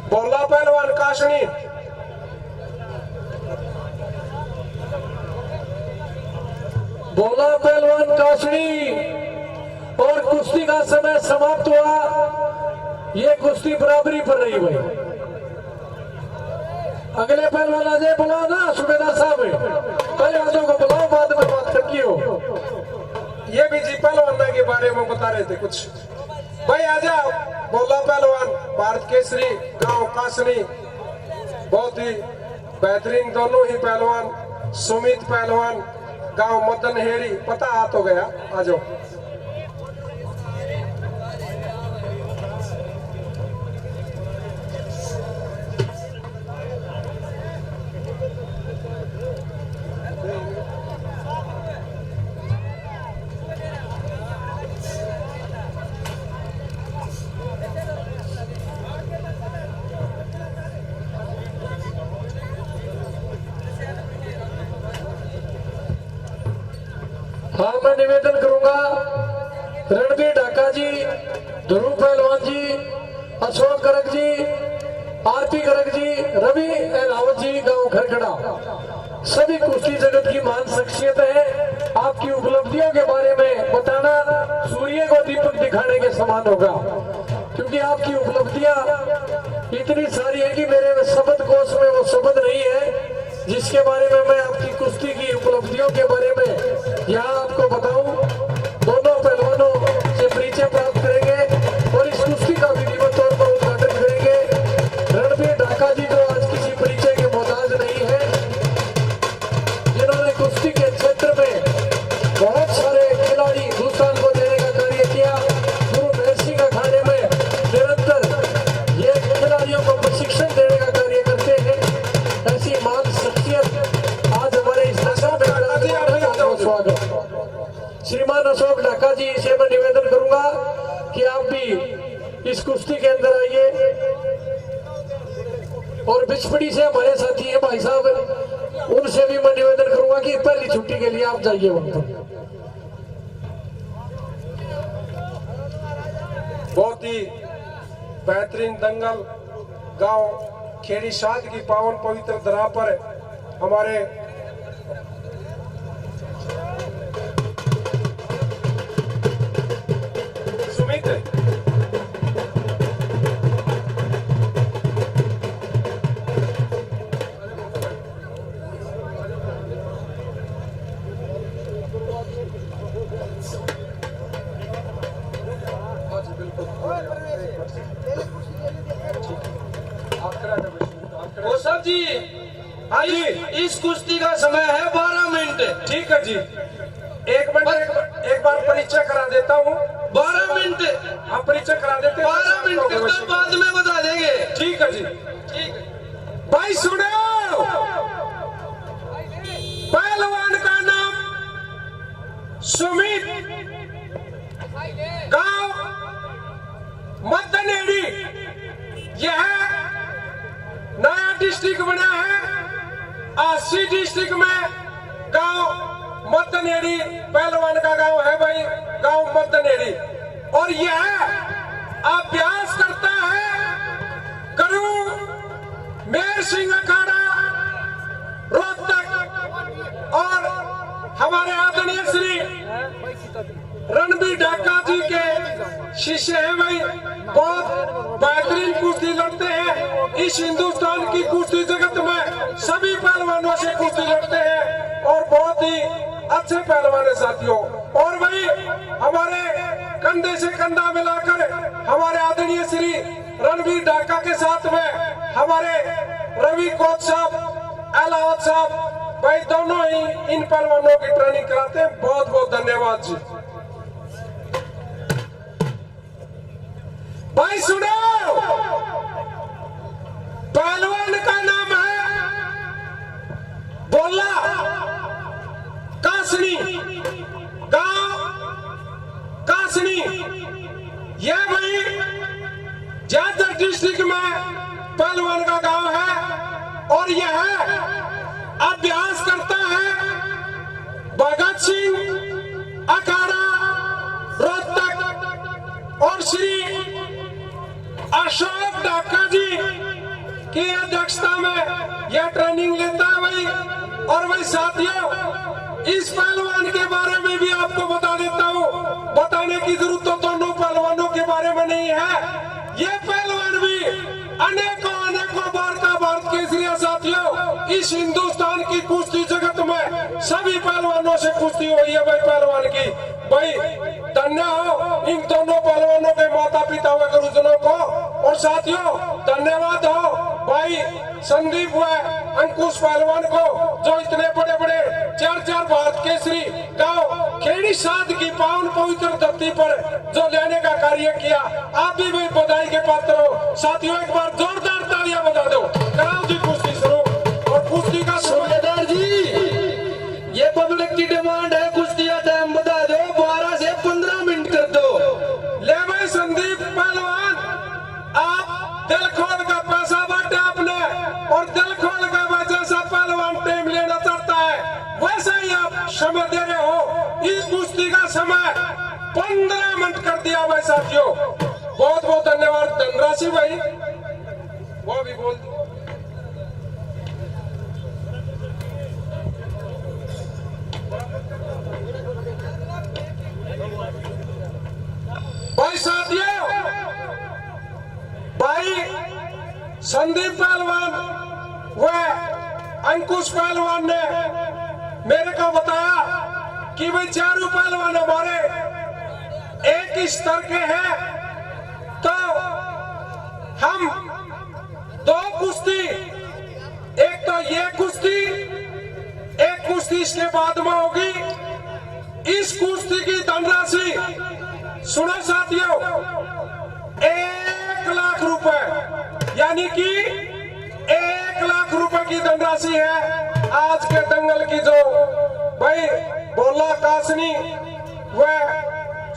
बोला पहलवान काशनी। बोला पहलवान काशनी। और कुश्ती का समय समाप्त हुआ। ये कुश्ती बराबरी पर रही भाई। अगले पहलवान आ जाए, बुलाओ ना सूबेदार साहब, पहलवानों को बुलाओ, बाद में बात कर लियो। ये भी जी पहलवान के बारे में बता रहे थे कुछ। भाई आ जाओ, बोला पहलवान भारत केसरी गांव कासनी, बहुत ही बेहतरीन दोनों ही पहलवान। सुमित पहलवान गांव मदन हेड़ी, पता हाथ हो गया, आ जाओ। हाँ, मैं निवेदन करूंगा रणबीर ढाका जी, ध्रुव पहलवान जी, अशोक गर्ग जी, आरपी गर्ग जी, रवि अहलावत जी गांव खरखड़ा, सभी कुश्ती जगत की महान शख्सियत है। आपकी उपलब्धियों के बारे में बताना सूर्य को दीपक दिखाने के समान होगा, क्योंकि आपकी उपलब्धियां इतनी सारी है कि मेरे शब्द कोश में वो शब्द नहीं है जिसके बारे में मैं आपकी कुश्ती की उपलब्धियों के बारे में यहाँ आपको बताऊं। दोनों पहलवानों से परिचय प्राप्त करेंगे और इस कुश्ती का विधिवत तौर पर उद्घाटन करेंगे। रणबीर ढाका जी जो आज किसी परिचय के मोहताज नहीं है, जिन्होंने कुश्ती के क्षेत्र में बहुत सारे खिलाड़ी हिंदुस्तान को देने का कार्य किया। गुरु महेश सिंह अखाड़े में निरंतर ये खिलाड़ियों को प्रशिक्षण देने का कार्य करते हैं। ऐसी महान शख्सियत आज हमारे इस दशा में स्वागत। श्रीमान अशोक ढाका जी से मैं निवेदन करूंगा कि आप भी इस कुश्ती के अंदर आइए। और बिचपड़ी से हमारे साथी है भाई साहब, उनसे भी मैं निवेदन करूंगा कि पहली छुट्टी के लिए आप जाइए वहां पर। बहुत ही बेहतरीन दंगल गांव खेड़ी शाद की पावन पवित्र धरा पर हमारे सुमित साहब जी, हाँ जी, इस कुश्ती का समय है 12 मिनट। ठीक है जी, एक बार परिचय करा देता हूँ। 12 मिनट, आप परिचय करा देते हैं। 12 मिनट के बाद बाद में बता देंगे। ठीक है जी। ठीक है भाई सुनो, पहलवान का नाम सुमित, गांव मदनेड़ी, यह नया डिस्ट्रिक्ट बना है। 80 डिस्ट्रिक्ट में गांव मदनेड़ी पहलवान का गांव है भाई, गांव मदनेड़ी। और यह अभ्यास करता है गुरु महेश सिंह अखाड़ा रोहतक, और हमारे आदरणीय श्री रणबीर ढाका जी के शिष्य हैं भाई। बहुत बेहतरीन कुश्ती लड़ते हैं। इस हिंदुस्तान की कुश्ती जगत में सभी पहलवानों से कुश्ती लड़ते हैं और बहुत ही अच्छे पहलवान है साथियों। और भाई हमारे कंधे से कंधा मिलाकर हमारे आदरणीय श्री रणबीर ढाका के साथ में हमारे रवि कोच साहब, अहलावत साहब भाई, दोनों ही इन पहलवानों की ट्रेनिंग कराते हैं। बहुत बहुत धन्यवाद जी। भाई सुनो, पहलवान का नाम है बोला कासनी, गांव कासनी। यह भाई जादर डिस्ट्रिक्ट में पहलवान का गांव है और यह अभ्यास करता है भगत सिंह अखाड़ा रोहतक, और श्री अशोक ढाका जी की अध्यक्षता में यह ट्रेनिंग लेता है भाई। और भाई साथियों, इस पहलवान के बारे में भी आपको बता देता हूँ। बताने की जरूरत तो दोनों पहलवानों के बारे में नहीं है। ये पहलवान भी अनेकों बार का भारत केसरी साथियों इस हिंदुस्तान की कुश्ती जगत में सभी पहलवानों से कुश्ती हुई है भाई पहलवान की। भाई धन्य हो इन दोनों पहलवानों के माता पिता व गुरुजनों को। और साथियों धन्यवाद हो भाई संदीप व अंकुश पहलवान को जो इतने बड़े बड़े 4 भारत केसरी गांव खेड़ी साध की पावन पवित्र धरती पर जो लेने का कार्य किया। आप भी बधाई के पात्र हो। साथियों एक बार जोरदार तालियां बजा दो। कराओ जी कुश्ती शुरू। और कुश्ती का सूबेदार जी ये पब्लिक की डिमांड है, कुश्ती का टाइम बता दो, 12 से 15 मिनट कर दो। ले भाई संदीप पहलवान आप दिल खोल का पैसा बांटे आपने और दिल खोल का जैसा पहलवान टाइम लेना चाहता है वैसा ही आप समय दे रहे हो। इस कुश्ती का समय 15 मिनट कर दिया भाई साथियों। बहुत बहुत धन्यवाद धनराशि भाई वो भी बोल दो। भाई साथियों भाई संदीप पहलवान व अंकुश पहलवान ने मेरे को बताया कि भाई चारों पहलवान हमारे एक ही स्तर के हैं, तो हम 2 कुश्ती, एक तो ये कुश्ती, एक कुश्ती इसके बाद में होगी। इस कुश्ती की धनराशि सुनो साथियों 1 लाख रुपए, यानी कि 1 लाख रुपए की धनराशि है आज के दंगल की। जो भाई बोला कासनी व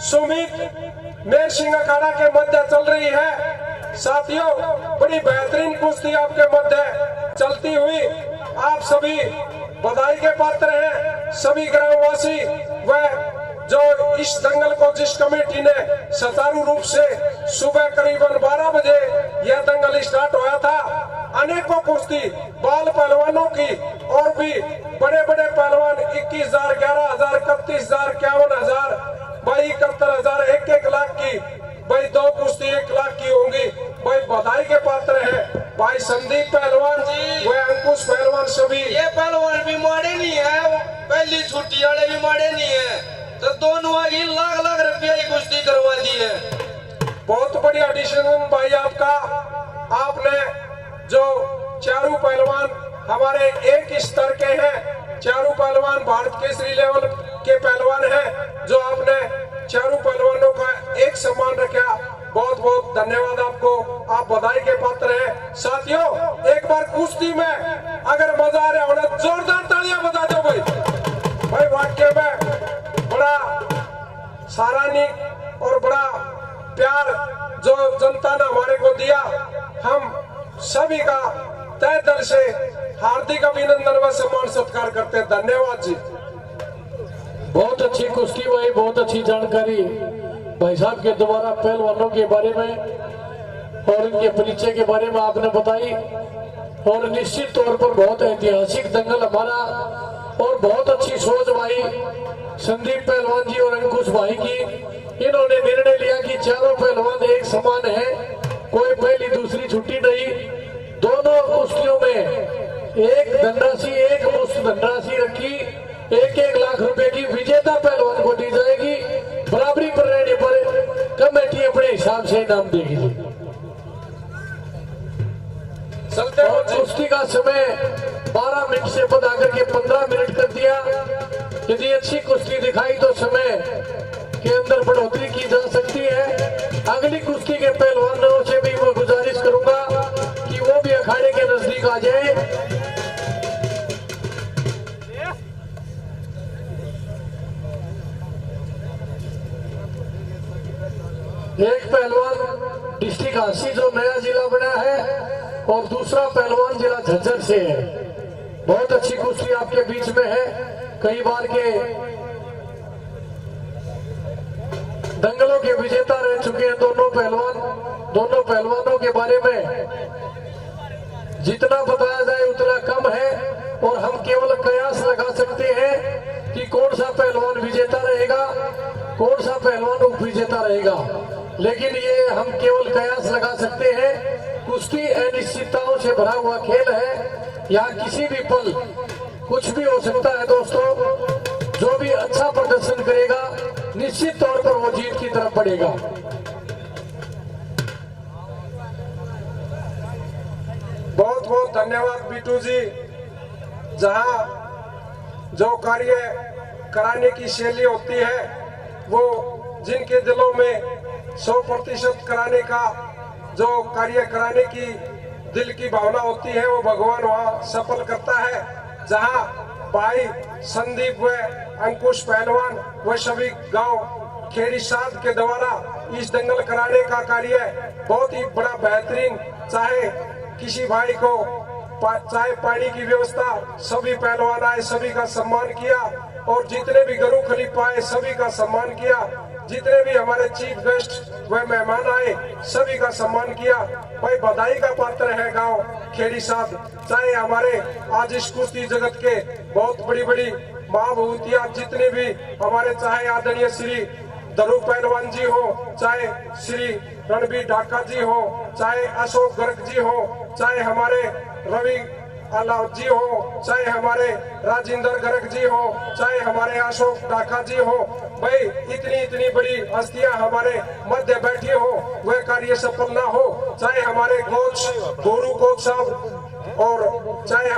सुमित मेर सिंह अखाड़ा के मध्य चल रही है। साथियों बड़ी बेहतरीन कुश्ती आपके मध्य चलती हुई आप सभी बधाई के पात्र हैं। सभी ग्रामवासी व जो इस दंगल को जिस कमेटी ने सुचारू रूप से सुबह करीबन 12 बजे यह दंगल स्टार्ट हुआ था। अनेकों कुश्ती बाल पहलवानों की और भी बड़े बड़े पहलवान 21,000, 11,000, 31,000, 51,000, भाई 71,000, 1-1 लाख की भाई 2 कुश्ती 1 लाख की होंगी। भाई बधाई के पात्र है भाई संदीप पहलवान जी व अंकुश पहलवान। सभी ये पहलवान भी माड़े नहीं है, पहली छुट्टी वाले भी माड़े नहीं है, तो दोनों आगे लाख रुपया की कुश्ती करवा दी है। बहुत बढ़िया डिसीजन भाई आपका। आपने जो चारों पहलवान हमारे एक स्तर के हैं, चारों पहलवान भारत केसरी लेवल के पहलवान हैं, जो आपने चारों पहलवानों का एक सम्मान रखा। बहुत बहुत धन्यवाद आपको। आप बधाई के पात्र हैं। साथियों एक बार कुश्ती में अगर मजा आ रहा होना जोरदार तालियां बजा दो भाई। भाई वाक्य में बड़ा सराहनीय और बड़ा प्यार जो जनता ने हमारे को दिया, हम सभी का तहे दिल से हार्दिक अभिनंदन व सम्मान सत्कार करते हैं। धन्यवाद जी। बहुत अच्छी कुश्ती भाई, बहुत अच्छी जानकारी भाई साहब के द्वारा पहलवानों के बारे में और इनके परिचय के बारे में आपने बताई। और निश्चित तौर पर बहुत ऐतिहासिक दंगल हमारा और बहुत अच्छी सोच भाई संदीप पहलवान जी और अंकुश भाई की। इन्होंने निर्णय लिया कि चारों पहलवान एक समान है, कोई पहली दूसरी छुट्टी नहीं। दोनों कुश्तियों में एक धनराशि, एक मुश्त धनराशि रखी, 1-1 लाख रुपए की विजेता पहलवान को दी जाएगी। बराबरी पर रहने पर कमेटी अपने हिसाब से इनाम देगी। और कुश्ती का समय 12 मिनट से बढ़ाकर के 15 मिनट कर दिया। यदि अच्छी कुश्ती दिखाई तो समय के अंदर बढ़ोतरी की जा सकती है। अगली कुश्ती के पहलवानों से भी मैं गुजारिश करूंगा कि वो भी अखाड़े के नजदीक आ जाए। एक पहलवान डिस्ट्रिक्ट हांसी जो नया जिला बना है और दूसरा पहलवान जिला झज्जर से है। बहुत अच्छी कुश्ती आपके बीच में है। कई बार के दंगलों के विजेता रह चुके हैं दोनों पहलवान। दोनों पहलवानों के बारे में जितना बताया जाए उतना कम है और हम केवल कयास लगा सकते हैं कि कौन सा पहलवान विजेता रहेगा, कौन सा पहलवान उप विजेता रहेगा। लेकिन ये हम केवल कयास लगा सकते हैं। कुश्ती अनिश्चितताओं से भरा हुआ खेल है। यहाँ किसी भी पल कुछ भी हो सकता है दोस्तों। जो भी अच्छा प्रदर्शन करेगा निश्चित तौर पर वो जीत की तरफ बढ़ेगा। बहुत बहुत धन्यवाद बीटू जी। जहां जो कार्य कराने की शैली होती है वो जिनके दिलों में 100% कराने का जो कार्य कराने की दिल की भावना होती है वो भगवान वहाँ सफल करता है। जहां भाई संदीप व अंकुश पहलवान व सभी गांव खेड़ी साध के द्वारा इस दंगल कराने का कार्य बहुत ही बड़ा बेहतरीन, चाहे किसी भाई को चाहे पानी की व्यवस्था, सभी पहलवान आए, सभी का सम्मान किया और जितने भी गुरु खलीफा आए सभी का सम्मान किया। जितने भी हमारे चीफ गेस्ट व मेहमान आए सभी का सम्मान किया। भाई बधाई का पात्र है गांव खेड़ी साध। चाहे हमारे आज इस कुश्ती जगत के बहुत बड़ी बड़ी महाभूतियां जितने भी हमारे, चाहे आदरणीय श्री दरू पहलवान जी हो, चाहे श्री रणबीर ढाका जी हो, चाहे अशोक गर्ग जी हो, चाहे हमारे रवि अलाव जी हो, चाहे हमारे राजेंद्र गर्ग जी हो, चाहे हमारे अशोक ढाका जी हो। भाई इतनी इतनी बड़ी हस्तियां हमारे मध्य बैठी हो वह कार्य सफल ना हो। चाहे हमारे कोच गोरू कोच साहब और चाहे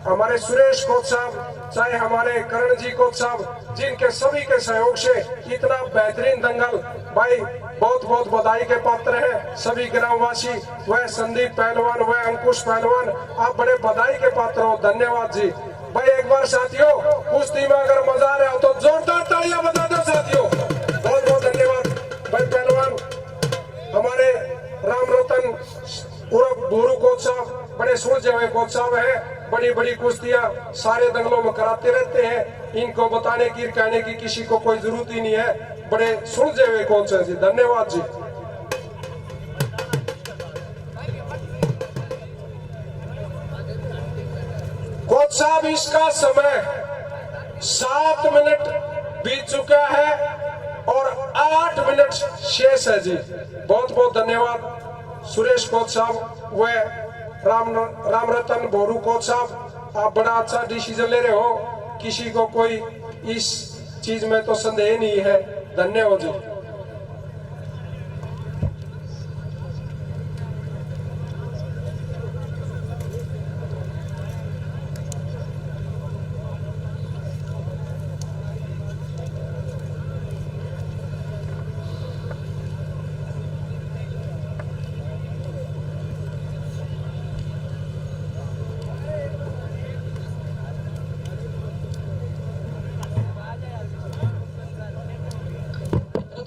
हमारे सुरेश कोच साहब, चाहे हमारे करण जी कोच साहब, जिनके सभी के सहयोग से इतना बेहतरीन दंगल, भाई बहुत बहुत बधाई के पात्र हैं सभी ग्रामवासी व संदीप पहलवान व अंकुश पहलवान, आप बड़े बधाई के पात्र हो। धन्यवाद जी। भाई एक बार साथियों कुश्ती में अगर मजा आ रहा हो तो जोरदार तालियां बजा दो साथियों। बहुत बहुत धन्यवाद। भाई पहलवान हमारे राम रतन उर्फ भूरू कोच साहब बड़े सुलझे हुए कोच साहब है। बड़ी बड़ी कुश्तियां सारे दंगलों में कराते रहते हैं। इनको बताने की कहने की किसी को कोई जरूरत ही नहीं है। बड़े सुलझे हुए कोच हैं जी। धन्यवाद जी। कोच साहब इसका समय 7 मिनट बीत चुका है और 8 मिनट शेष है जी। बहुत बहुत धन्यवाद सुरेश कोच साहब व राम रतन भोरू कोच साहब, आप बड़ा अच्छा डिसीजन ले रहे हो। किसी को कोई इस चीज में तो संदेह नहीं है। धन्यवाद जी।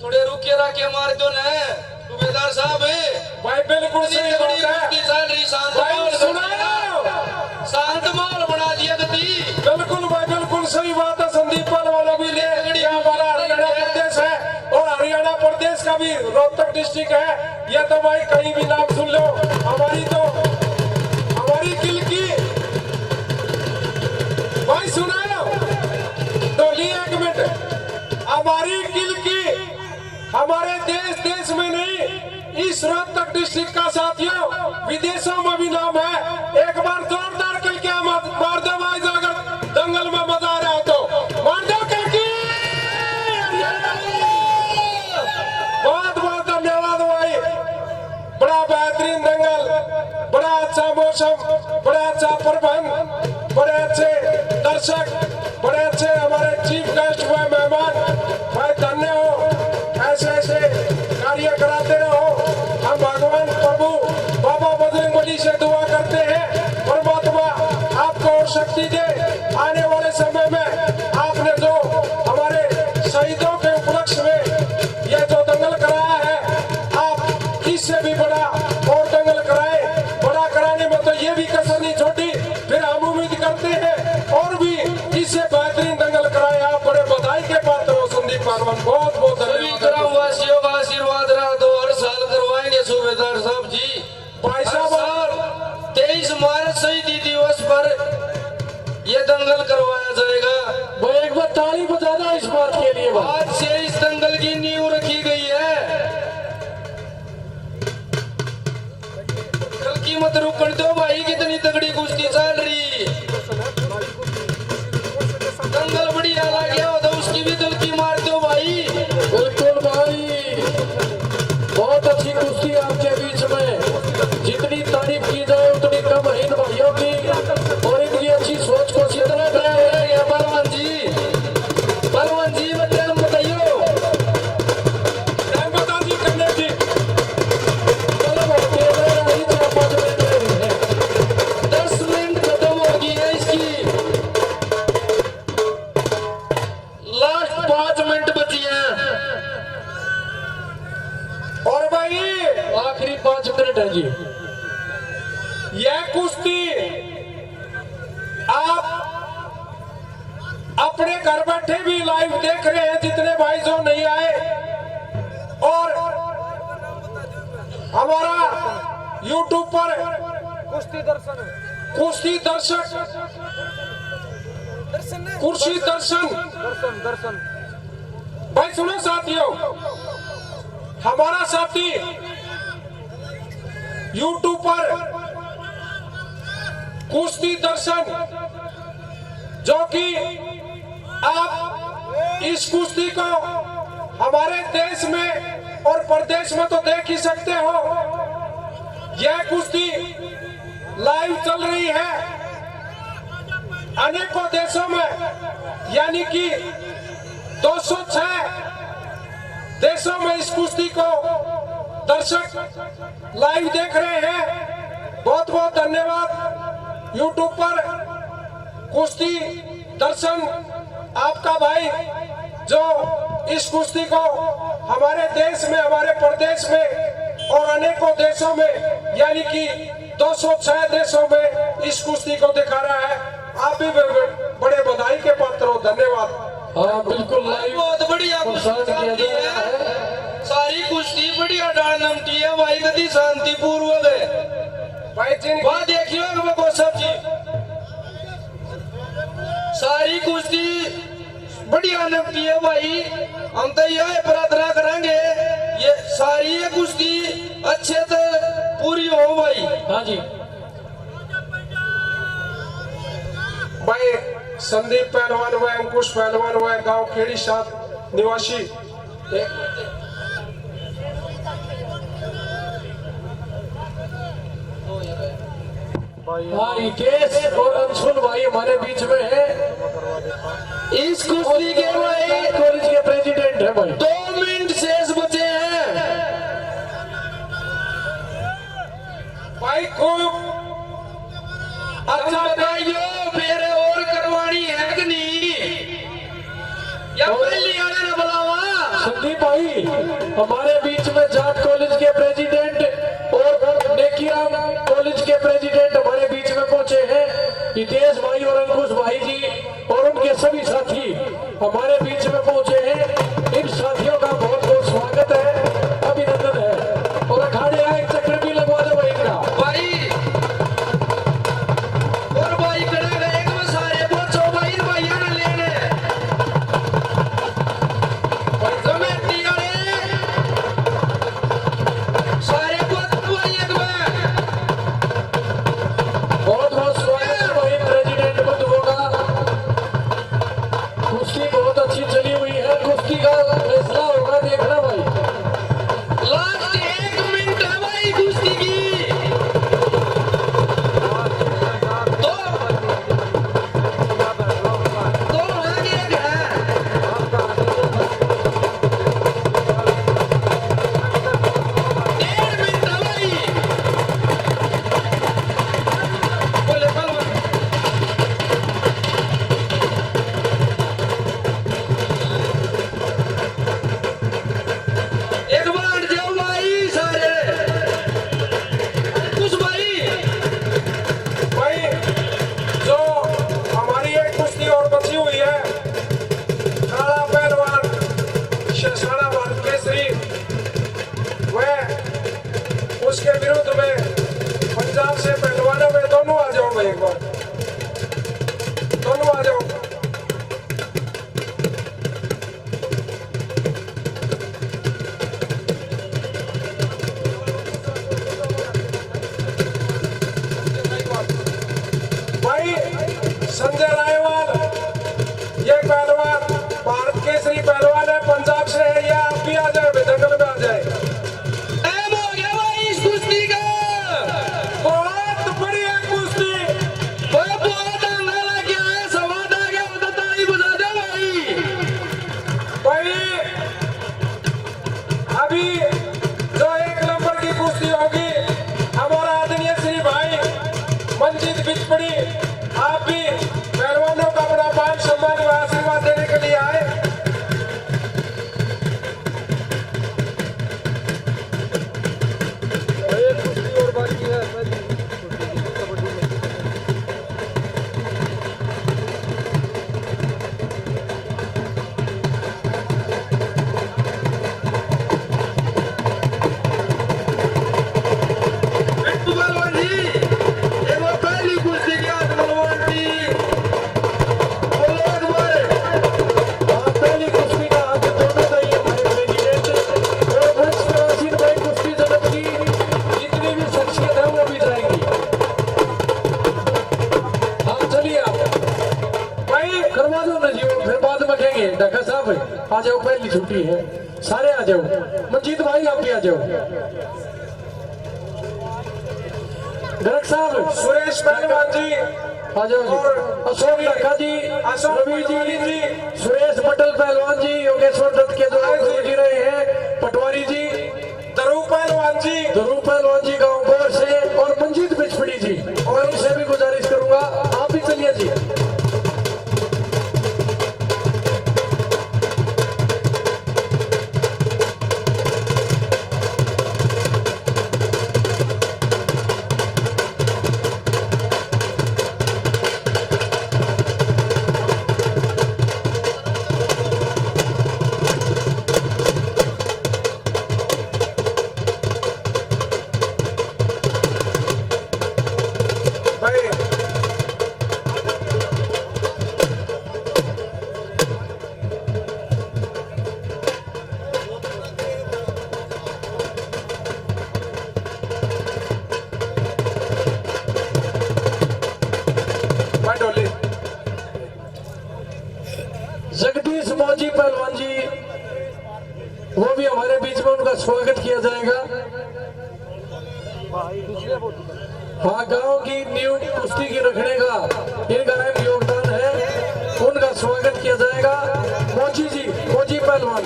थोड़े रुकिए राके मार दो न सूबेदार साहब। भाई बिल्कुल सही बात है। भाई सुनाओ, शांत माहौल बना दिया गति। बिल्कुल भाई बिल्कुल सही बात है। संदीप पहलवान भी ले हमारा हरियाणा प्रदेश है और हरियाणा प्रदेश का भी रोहतक डिस्ट्रिक्ट है। ये तो भाई कहीं भी नाम सुन लो, हमारी किल की भाई सुनाओ तो ये 1 मिनट, हमारी किल की हमारे देश में नहीं इस रोहतक डिस्ट्रिक्ट का साथियों विदेशों में भी नाम है। एक बार जोरदार किल क्या मार दो भाई, अगर दंगल में मजा आ रहा हो तो मार दो किल की। बहुत बहुत धन्यवाद भाई। बड़ा बेहतरीन दंगल, बड़ा अच्छा मौसम, बड़ा अच्छा प्रबंध, बड़े अच्छे दर्शक, बड़े अच्छे हमारे चीफ गेस्ट व मेहमान। भाई धन्य हो, ऐसे ऐसे कार्य कराते रहो। हम भगवान प्रभु बाबा बजरंगबली से दुआ करते हैं परमात्मा आपको और शक्ति दे। आने वाले समय में आपने जो हमारे शहीदों के उपलक्ष्य में ये जो दंगल कराया है, आप इससे भी बड़ा और दंगल कराए। बड़ा कराने में तो ये भी कसर नहीं छोड़ी। फिर हम उम्मीद करते हैं और भी इससे बेहतरीन दंगल कराए। आप बड़े बधाई के पात्र हो संदीप पहलवान। बहुत बहुत धन्यवाद। ग्रामवासियों का आशीर्वाद रहा तो हर साल करवाएंगे सूबेदार साहब जी। भाई साहब 23 मार्च शहीदी दिवस पर ये कुश्ती आपके बीच में जितनी तारीफ की जाए उतनी कम है इन भाइयों की और इनकी अच्छी सोच को जितना ये पहलवान जी बच्चे हम बताइयो टाइम बता दी करने की। चलो बहुत तेज है, अभी 4-5 मिनट रह गए हैं। 10 मिनट खत्म हो गई है इसकी लास्ट 5 मिनट बची है और भाई आखिरी 5 मिनट है जी। यह कुश्ती आप अपने घर बैठे भी लाइव देख रहे हैं, जितने भाई जो नहीं आए, और हमारा YouTube पर कुश्ती दर्शक कुर्सी दर्शन भाई सुनो साथियों, हमारा साथी YouTube पर कुश्ती दर्शन, जो कि आप इस कुश्ती को हमारे देश में और प्रदेश में तो देख ही सकते हो। यह कुश्ती लाइव चल रही है अनेकों देशों में, यानी कि 206 देशों में इस कुश्ती को दर्शक लाइव देख रहे हैं। बहुत बहुत धन्यवाद YouTube पर कुश्ती दर्शन आपका भाई, जो इस कुश्ती को हमारे देश में, हमारे प्रदेश में और अनेकों देशों में, यानी कि 206 देशों में इस कुश्ती को दिखा रहा है। आप भी बड़े बधाई के पात्र हो, धन्यवाद। हाँ बिल्कुल लाइव बहुत बढ़िया प्रसारण किया जा रहा है। सारी कुश्ती बढ़िया डाल नमती है भाई, गति शांतिपूर्वक है भाई जी वहाँ देखियो बको सब जी, सारी कुश्ती बढ़िया नमती है भाई। हम तो यह प्रार्थना करेंगे ये सारी ये कुश्ती अच्छे से पूरी हो भाई। हाँ जी भाई संदीप पहलवान व अंकुश पहलवान व गांव खेड़ी साथ निवासी हाँ रितेश और अंशुल भाई हमारे बीच में है। इस कुश्ती के भाई कॉलेज के प्रेसिडेंट है भाई। 2 मिनट शेष बचे हैं भाई खूब अच्छा बताइयो फिर और करवानी है कि नहीं, या पहली आने न बुलावा। संदीप भाई हमारे बीच में जाट कॉलेज के प्रेसिडेंट और नेकिया कॉलेज के प्रेसिडेंट हमारे बीच में पहुंचे हैं। हितेश भाई और अंकुश भाई जी और उनके सभी साथी हमारे बीच में पहुंचे हैं। इन साथियों का बहुत बहुत स्वागत है, अभिनंदन है। और अखाड़े आए चक्र भी लगवा दो भाई का। भाई और भाई खड़ा गए कि सारे पहुंचो भाई, भाइयों ने लेने भाई कमेटी वाले सारे पहुंचो भाई एक बार। बहुत बहुत स्वागत है भाई प्रेसिडेंट बंधुओं का। है ढाका साहब, आ जाओ, पहली छुट्टी है, सारे आ जाओ। मंजीत भाई आप भी आ जाओ। गर्ग साहब, सुरेश पहलवान जी आ जाओ जी। अशोक ढाका जी, रवि जी, सुरेश पटेल पहलवान जी, योगेश्वर दत्त के जो जी रहे हैं, पटवारी जी, दरू पहलवान जी गांव बोर से, और मंजीत बिचपड़ी जी, और इनसे भी गुजारिश करूंगा आप भी चलिए जी। भाई डोली जगदीश मौजी पहलवान जी, वो भी हमारे बीच में, उनका स्वागत किया जाएगा। हाँ, गांव की न्यू कुश्ती की रखने का इनका अहम योगदान है, उनका स्वागत किया जाएगा। मौजी जी, मौजी पहलवान,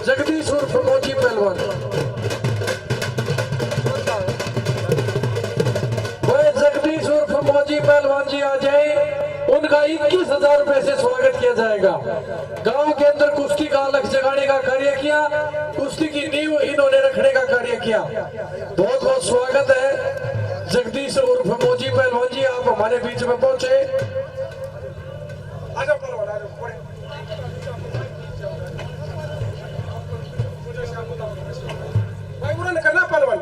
जगदीश उर्फ मौजी पहलवान, वह जगदीश उर्फ मौजी पहलवान जी आ जाए, उनका 21,000 रुपए से स्वागत किया जाएगा। गांव के अंदर कुश्ती का अलग जगाने का कार्य किया, कुश्ती की नींव इन्होंने रखने का कार्य किया। बहुत बहुत स्वागत है जगदीश उर्फ मौजी पहलवान जी, आप हमारे बीच में पहुंचे। आ जाओ पहलवान, आ जाओ। भाई उन्होंने करना पहलवान।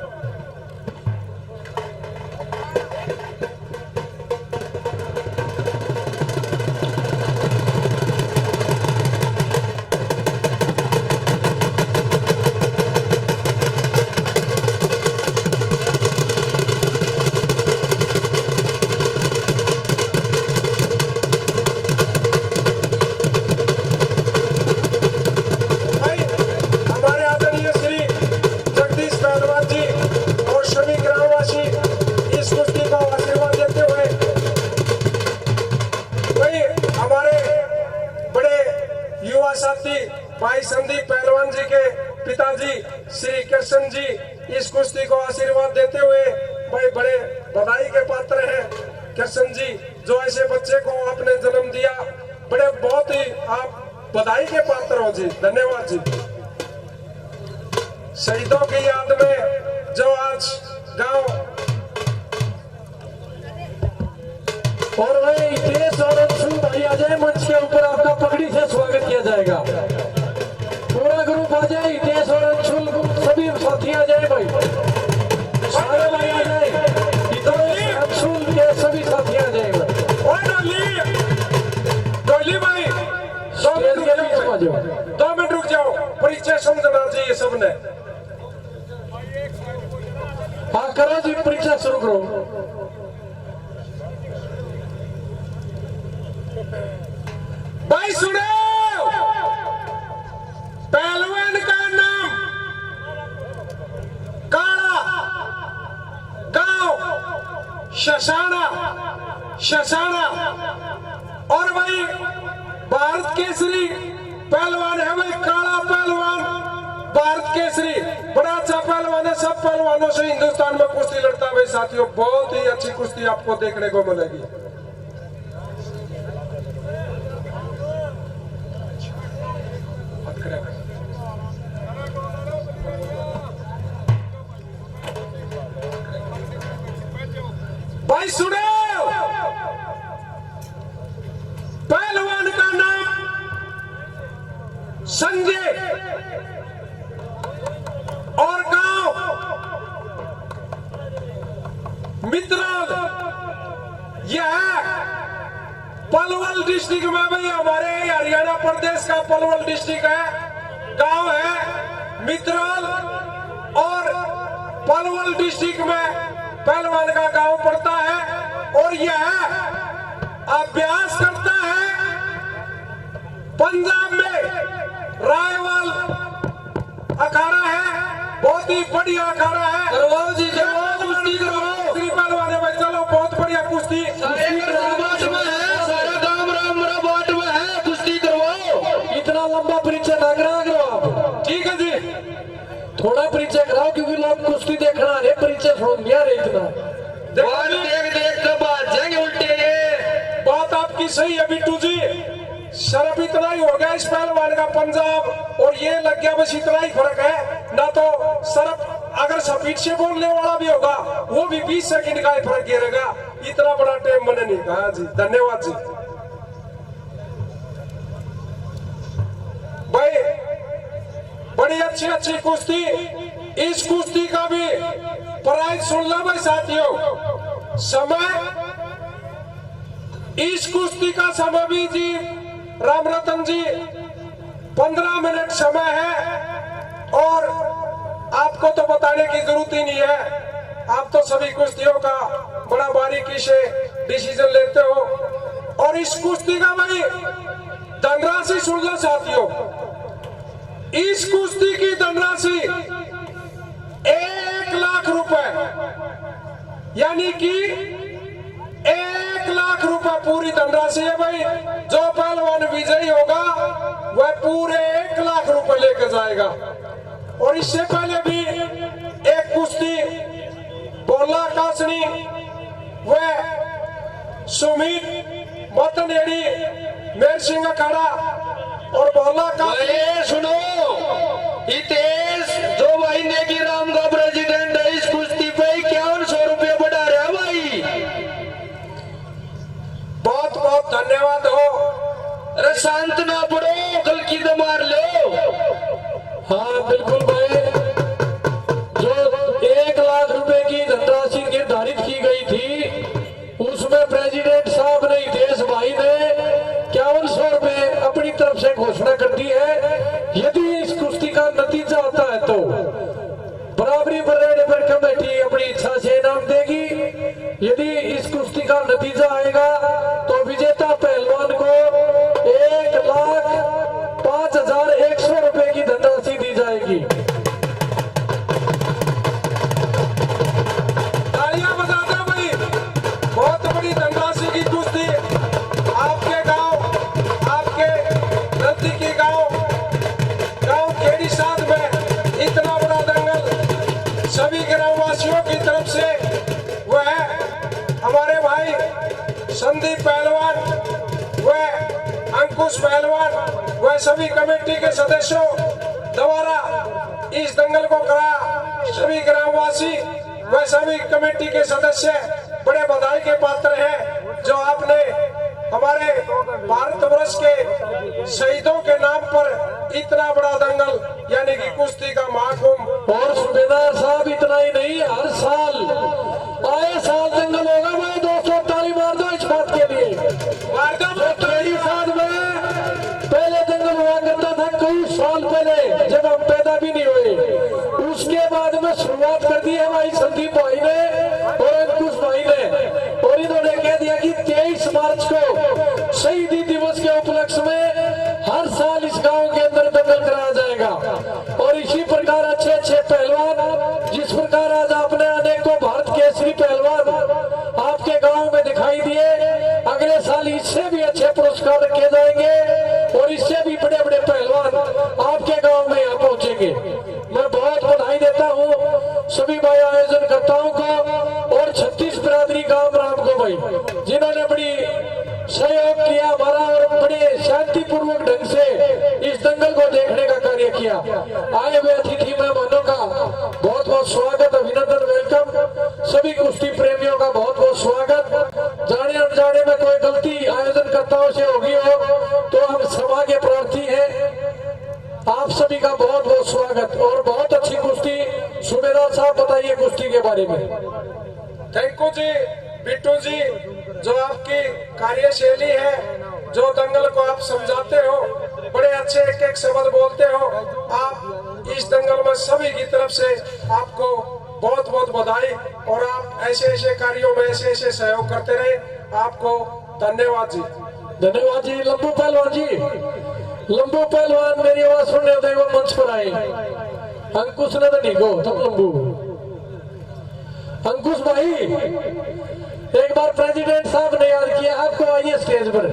भाई संदीप पहलवान जी के पिताजी श्री कृष्ण जी इस कुश्ती को आशीर्वाद देते हुए भाई बड़े बधाई के पात्र हैं। कृष्ण जी, जो ऐसे बच्चे को आपने जन्म दिया, बड़े बहुत ही आप बधाई के पात्र हो जी, धन्यवाद जी। शहीदों की याद में जो आज गांव और वही हितेश और अंशु भाई आ जाए, मंच के ऊपर आपका पगड़ी से स्वागत किया जाएगा। पूरा ग्रुप आ जाए, हितेश और अंशु सभी साथी आ जाए भाई, सारे भाई आ जाए, हितेश अंशु के सभी साथी आ जाए भाई। और डोली भाई 2 मिनट रुक जाओ, परिचय समझना चाहिए सबने। हाँ करो जी, परीक्षा शुरू करो। भाई सुनो, पहलवान का नाम काला, गांव शशाना, और भाई भारत केसरी पहलवान है भाई, काला पहलवान भारत केसरी, बड़ा अच्छा पहलवान है। सब पहलवानों से हिंदुस्तान में कुश्ती लड़ता है भाई साथियों, बहुत ही अच्छी कुश्ती आपको देखने को मिलेगी। भाई सुनो, पहलवान का नाम संजय और गांव मित्राल, यह पलवल डिस्ट्रिक्ट में भाई, हमारे हरियाणा प्रदेश का पलवल डिस्ट्रिक्ट है, गांव है मित्राल, और पलवल डिस्ट्रिक्ट में पहलवान का गांव पड़ता है। और यह अभ्यास करता है पंजाब में रायवाल अखाड़ा है, बहुत ही बढ़िया अखाड़ा है। करवाओ जी, करवाओ, कुश्ती करवाओ। श्री पहलवान है भाई, चलो बहुत बढ़िया कुश्ती। सारे बाट में है, सारा गांव रामरा बाट में है, कुश्ती करवाओ। इतना लंबा परिचय ना करो आप, ठीक है जी, थोड़ा परिचय कराओ, क्योंकि लोग कुश्ती देखना है, परिचय सुन गया रे इतना। बात देख देख कर बात जाएंगे उल्टे ये। बात आपकी सही है बिट्टू जी, शर्फ इतना ही हो गया इस पहलवान का, पंजाब और ये लग गया, बस इतना ही फर्क है ना। तो शर्फ अगर स्पीड से बोलने वाला भी होगा वो भी 20 सेकंड का ही फर्क गिरेगा, इतना बड़ा टाइम मैंने नहीं कहा जी। धन्यवाद जी भाई, बड़ी अच्छी अच्छी कुश्ती। इस कुश्ती का भी प्राइज सुन लो भाई साथियों। समय, इस कुश्ती का समय भी जी रामरतन जी 15 मिनट समय है, और आपको तो बताने की जरूरत ही नहीं है, आप तो सभी कुश्तियों का बड़ा बारीकी से डिसीजन लेते हो। और इस कुश्ती का भाई धनराशि सुन लो साथियों, इस कुश्ती की धनराशि 1 लाख रुपए, यानी कि 1 लाख रुपए पूरी धनराशि है भाई। जो पहलवान विजयी होगा वह पूरे 1 लाख रुपए लेकर जाएगा। और इससे पहले भी एक कुश्ती बोला कासनी, वह सुमित मतनेड़ी मेर सिंह अखाड़ा और बोला कासनी। सुनो, हितेश जो भाई नेगी राम का प्रेसिडेंट है, इस कुश्ती पे 5100 रुपये बढ़ा रहा है भाई। बहुत बहुत धन्यवाद हो। अरे शांत ना पड़ो, कल की तो मार लो। हाँ बिल्कुल भाई, जो 1 लाख रुपए की धनराशि निर्धारित की गई थी, उसमें प्रेसिडेंट साहब ने, हितेश भाई ने 5100 रुपए अपनी तरफ से घोषणा कर दी है। यदि इस कुश्ती का नतीजा आता है तो बराबरी पर रहने पर कमेटी अपनी इच्छा से इनाम देगी। यदि इस कुश्ती का नतीजा आएगा तो विजेता पहलवान को 1,05,100 रुपए की धनराशि दी जाएगी। तालियां बजा दो भाई, बहुत बड़ी धनराशि की कुश्ती। आपके गांव, आपके नजदीकी गांव खेड़ी साथ में इतना बड़ा दंगल सभी ग्रामवासियों की तरफ से, वह हमारे भाई संदीप पहलवान, वह अंकुश पहलवान, वह सभी कमेटी के सदस्यों द्वारा इस दंगल को करा। सभी ग्रामवासी वह सभी कमेटी के सदस्य बड़े बधाई के पात्र हैं, जो आपने हमारे भारतवर्ष के शहीदों के नाम पर इतना बड़ा दंगल यानी कि कुश्ती का महाकुंभ। और सूबेदार साहब इतना ही नहीं, हर साल आए साल दंगल होगा। मैं 200 ताली मार दो इस बात के लिए। खेड़ी साल में पहले दंगल हुआ करता था, कई साल पहले, जब हम पैदा भी नहीं हुए। उसके बाद में शुरुआत कर दी है भाई संदीप भाई ने और अंकुश भाई ने, और इन्होंने कह दिया कि 23 मार्च को शहीदी दिवस के उपलक्ष्य में हर साल इस गांव के अंदर दंगल कराया जाएगा। और इसी प्रकार अच्छे अच्छे पहलवान, जिस प्रकार आज आपने अनेकों भारत केसरी पहलवान आपके गांव में दिखाई दिए, अगले साल इससे भी अच्छे पुरस्कार रखे जाएंगे और इससे भी बड़े बड़े पहलवान आपके गांव में यहाँ पहुंचेंगे। मैं बहुत बधाई देता हूँ सभी भाई आयोजनकर्ताओं को और 36 बिरादरी गांव राम को भाई, जिन्होंने बड़ी सहयोग किया हमारा और बड़े शांतिपूर्वक ढंग से इस दंगल को देखने का कार्य किया। आए हुए अतिथि मेहमानों का बहुत बहुत स्वागत, अभिनंदन, वेलकम। सभी कुश्ती प्रेमियों का बहुत बहुत स्वागत। जाने अनजाने में कोई गलती आयोजनकर्ताओं से होगी हो तो हम क्षमा के प्रार्थी हैं। आप सभी का बहुत बहुत स्वागत। और बहुत अच्छी कुश्ती, सूबेदार साहब बताइए कुश्ती के बारे में। थैंक यू जी बिट्टू जी, जो आपकी कार्यशैली है, जो दंगल को आप समझाते हो, बड़े अच्छे एक एक शब्द बोलते हो। आप इस दंगल में सभी की तरफ से आपको बहुत बहुत बधाई, और आप ऐसे ऐसे कार्यों में ऐसे ऐसे सहयोग करते रहे। आपको धन्यवाद जी। धन्यवाद जी लंबू पहलवान जी। लंबू पहलवान मेरी आवाज सुनने होते हैं वो मंच पर आए। अंकुश ने तो नहीं को तुम लंबू। अंकुश भाई एक बार प्रेसिडेंट साहब ने याद किया आपको, आइए स्टेज पर।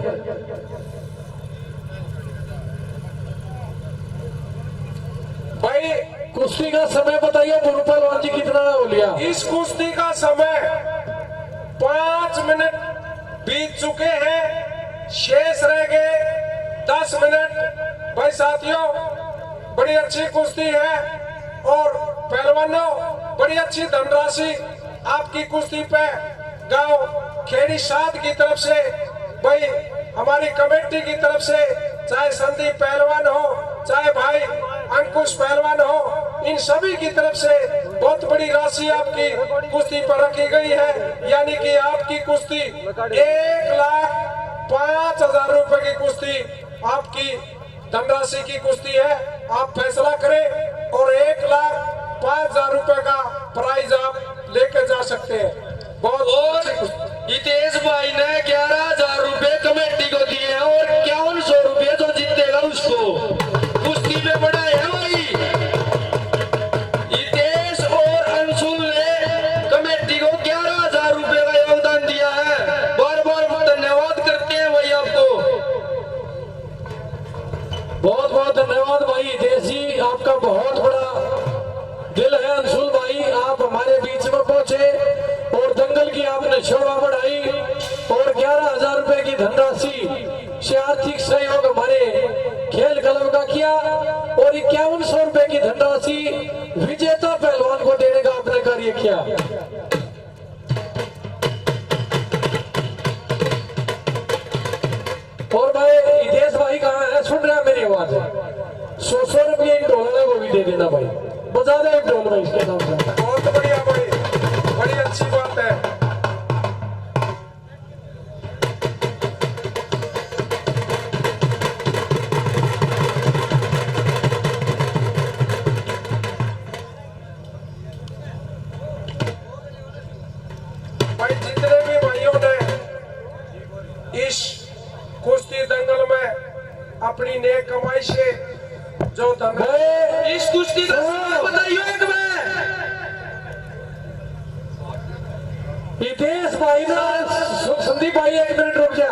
भाई कुश्ती का समय बताइए गुरु पहलवान जी कितना हो लिया? इस कुश्ती का समय 5 मिनट बीत चुके हैं, शेष रह गए 10 मिनट। भाई साथियों, बड़ी अच्छी कुश्ती है और पहलवानों बड़ी अच्छी धनराशि आपकी कुश्ती पे गांव खेड़ी साध की तरफ से, भाई हमारी कमेटी की तरफ से, चाहे संदीप पहलवान हो चाहे भाई अंकुश पहलवान हो, इन सभी की तरफ से बहुत बड़ी राशि आपकी कुश्ती पर रखी गई है। यानी कि आपकी कुश्ती 1,05,000 रुपए की कुश्ती, आपकी धनराशि की कुश्ती है। आप फैसला करें और 1,05,000 रुपए का प्राइज आप लेकर जा सकते हैं। बहुत और अच्छी कुश्ती। हितेश भाई ने 11,000 रुपए कमेटी को दिए हैं और 5100 रुपए जो जीतेगा उसको कुश्ती में बढ़ाए हैं भाई। हितेश और अंशुल ने कमेटी को 11,000 रुपए का योगदान दिया है। बार बार धन्यवाद करते हैं भाई आपको। बहुत बहुत धन्यवाद भाई हितेश जी, आपका बहुत बड़ा दिल है। अंशुल भाई आप हमारे बीच में पहुंचे और दंगल की आपने शोभा बढ़ाई और 11,000 रुपए की धनराशि से आर्थिक सहयोग हमारे खेल क्लब का किया और 5100 रुपए की धनराशि विजेता पहलवान को देने का आपने कार्य किया। और भाई हितेश भाई कहाँ है? सुन रहा है मेरी आवाज? 100 रुपये इन ढोल को भी दे देना भाई, बजा दे एक ढोल भाई इसके नाम से। बहुत बढ़िया भाई, बड़ी अच्छी बात है। भाई जितने भी भाइयों ने इस कुश्ती दंगल में अपनी नेक कमाई से जो धन भाई इस कुश्ती का समय बताइए एक बार। हितेश भाई ने, संदीप भाई एक मिनट रुक जा।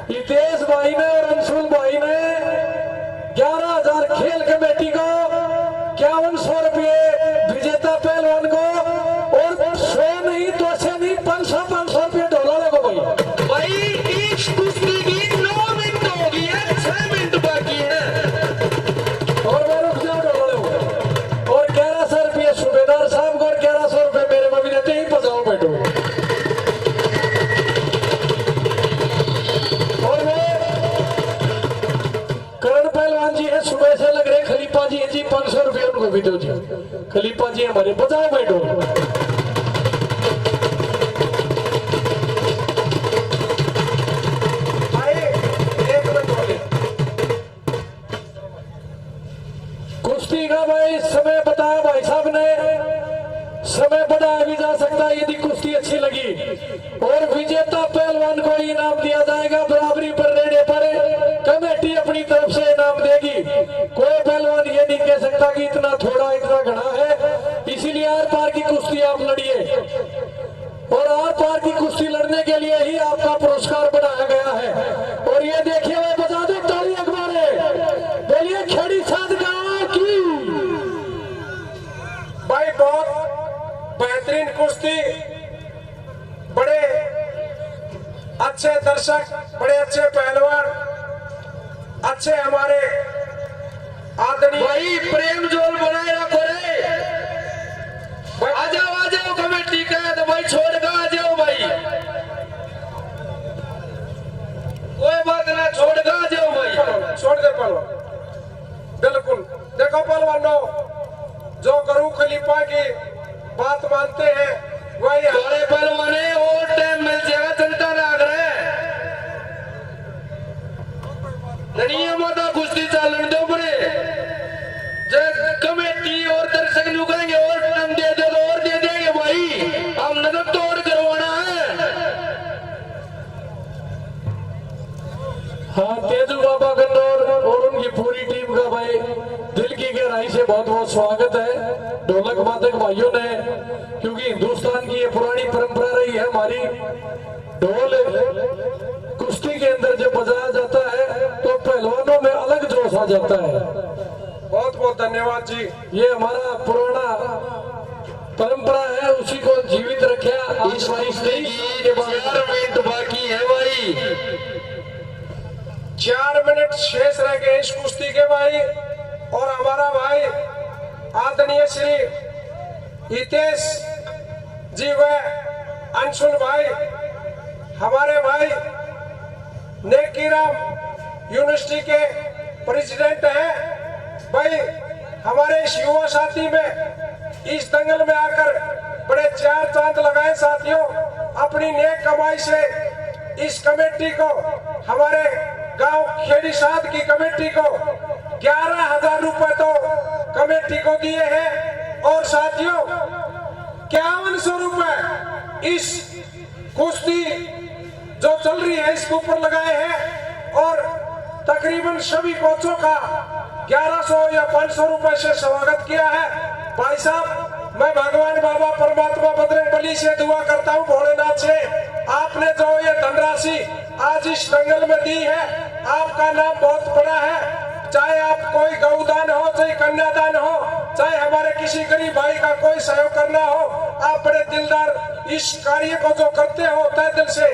हितेश भाई ने और अंशुल भाई ने 11,000 खेल कमेटी को, 5100 रुपये विजेता पहलवान को और 100 नहीं 200 नहीं 500 रुपये ढोला को भाई। भाई इस कुश्ती की 9 मिनट हो गई है, 6 मिनट बाकी है। और मैं रुक जाऊँ ढोला को और 1100 रुपये सूबेदार साहब को और 1100 रुपये मेरे में भी देते ही बजाओ बैठो। और वो करण पहलवान जी है, सुबह से लग रहे खलीफा जी हैं जी, 500 रुपये उनको भी दो जी। खलीफा जी हमारे, बजाओ बैठो। भाई एक मिनट बोले। कुश्ती का भाई समय बताया भाई साहब ने, समय बढ़ाया भी जा सकता है यदि कुश्ती अच्छी लगी। और विजेता पहलवान को इनाम दिया जाएगा, बराबरी पर रहने पर कमेटी अपनी तरफ से इनाम देगी। कोई पहलवान ये नहीं कह सकता कि इतना थोड़ा इतना घना है। इसीलिए आर पार की कुश्ती आप लड़िए और आर पार की कुश्ती लड़ने के लिए ही आपका पुरस्कार बढ़ाया गया है। और ये देखिए हुए बता दो ताली अखबारे, बोलिए खेड़ी साध गांव की। भाई बहुत बेहतरीन कुश्ती, बड़े अच्छे दर्शक, बड़े अच्छे पहलवान, अच्छे हमारे आदरणीय भाई प्रेम जोल बनाए रखो रे। आ जाओ कमेटी का तो भाई छोड़ कर आ जाओ भाई, कोई बात ना, छोड़ कर आ जाओ भाई। छोड़ दे पहलवान, बिल्कुल। देखो पहलवानों, जो गुरु खलीफा की बात मानते हैं वही थोड़े पहलवाने और टाइम मिल जाएगा, चिंता ना करे। माता कुश्ती चालन दो बड़े, जब कमेटी और दर्शक नुकेंगे और टाइम दे दे तो और दे देंगे भाई, हम नजर तोड़ करवाना है। हाँ, तेजू बाबा गन्नौर और उनकी पूरी टीम का भाई दिल की गहराई से बहुत बहुत स्वागत है ढोलक वादक भाइयों ने, क्योंकि हिंदुस्तान की ये पुरानी परंपरा रही है हमारी। ढोल कुश्ती के अंदर जब बजाया जाता है तो पहलवानों में अलग जोश आ जाता है। बहुत बहुत धन्यवाद जी। ये हमारा पुराना परंपरा है, उसी को जीवित रखा। इस कुश्ती की 4 मिनट बाकी है भाई। 4 मिनट शेष रह गए इस कुश्ती के भाई। और हमारा भाई आदरणीय श्री हितेश जी व अंशुल भाई, हमारे भाई नेकीराम यूनिवर्सिटी के प्रेसिडेंट हैं भाई। हमारे इस युवा साथी में इस दंगल में आकर बड़े 4 चांद लगाए साथियों। अपनी नेक कमाई से इस कमेटी को, हमारे गांव खेड़ी साध की कमेटी को 11,000 रुपए तो कमेटी को दिए हैं। और साथियों 5100 रुपए इस कुश्ती जो चल रही है इसके ऊपर लगाए हैं। और तकरीबन सभी कोचों का 1100 या 500 रुपए से स्वागत किया है। भाई साहब, मैं भगवान बाबा परमात्मा बजरंगबली से दुआ करता हूँ, भोलेनाथ से, आपने जो ये धनराशि आज इस दंगल में दी है, आपका नाम बहुत बड़ा है। चाहे आप कोई गौदान हो, चाहे कन्यादान हो, चाहे हमारे किसी गरीब भाई का कोई सहयोग करना हो, आप बड़े दिलदार इस कार्य को जो करते हो तहे दिल से,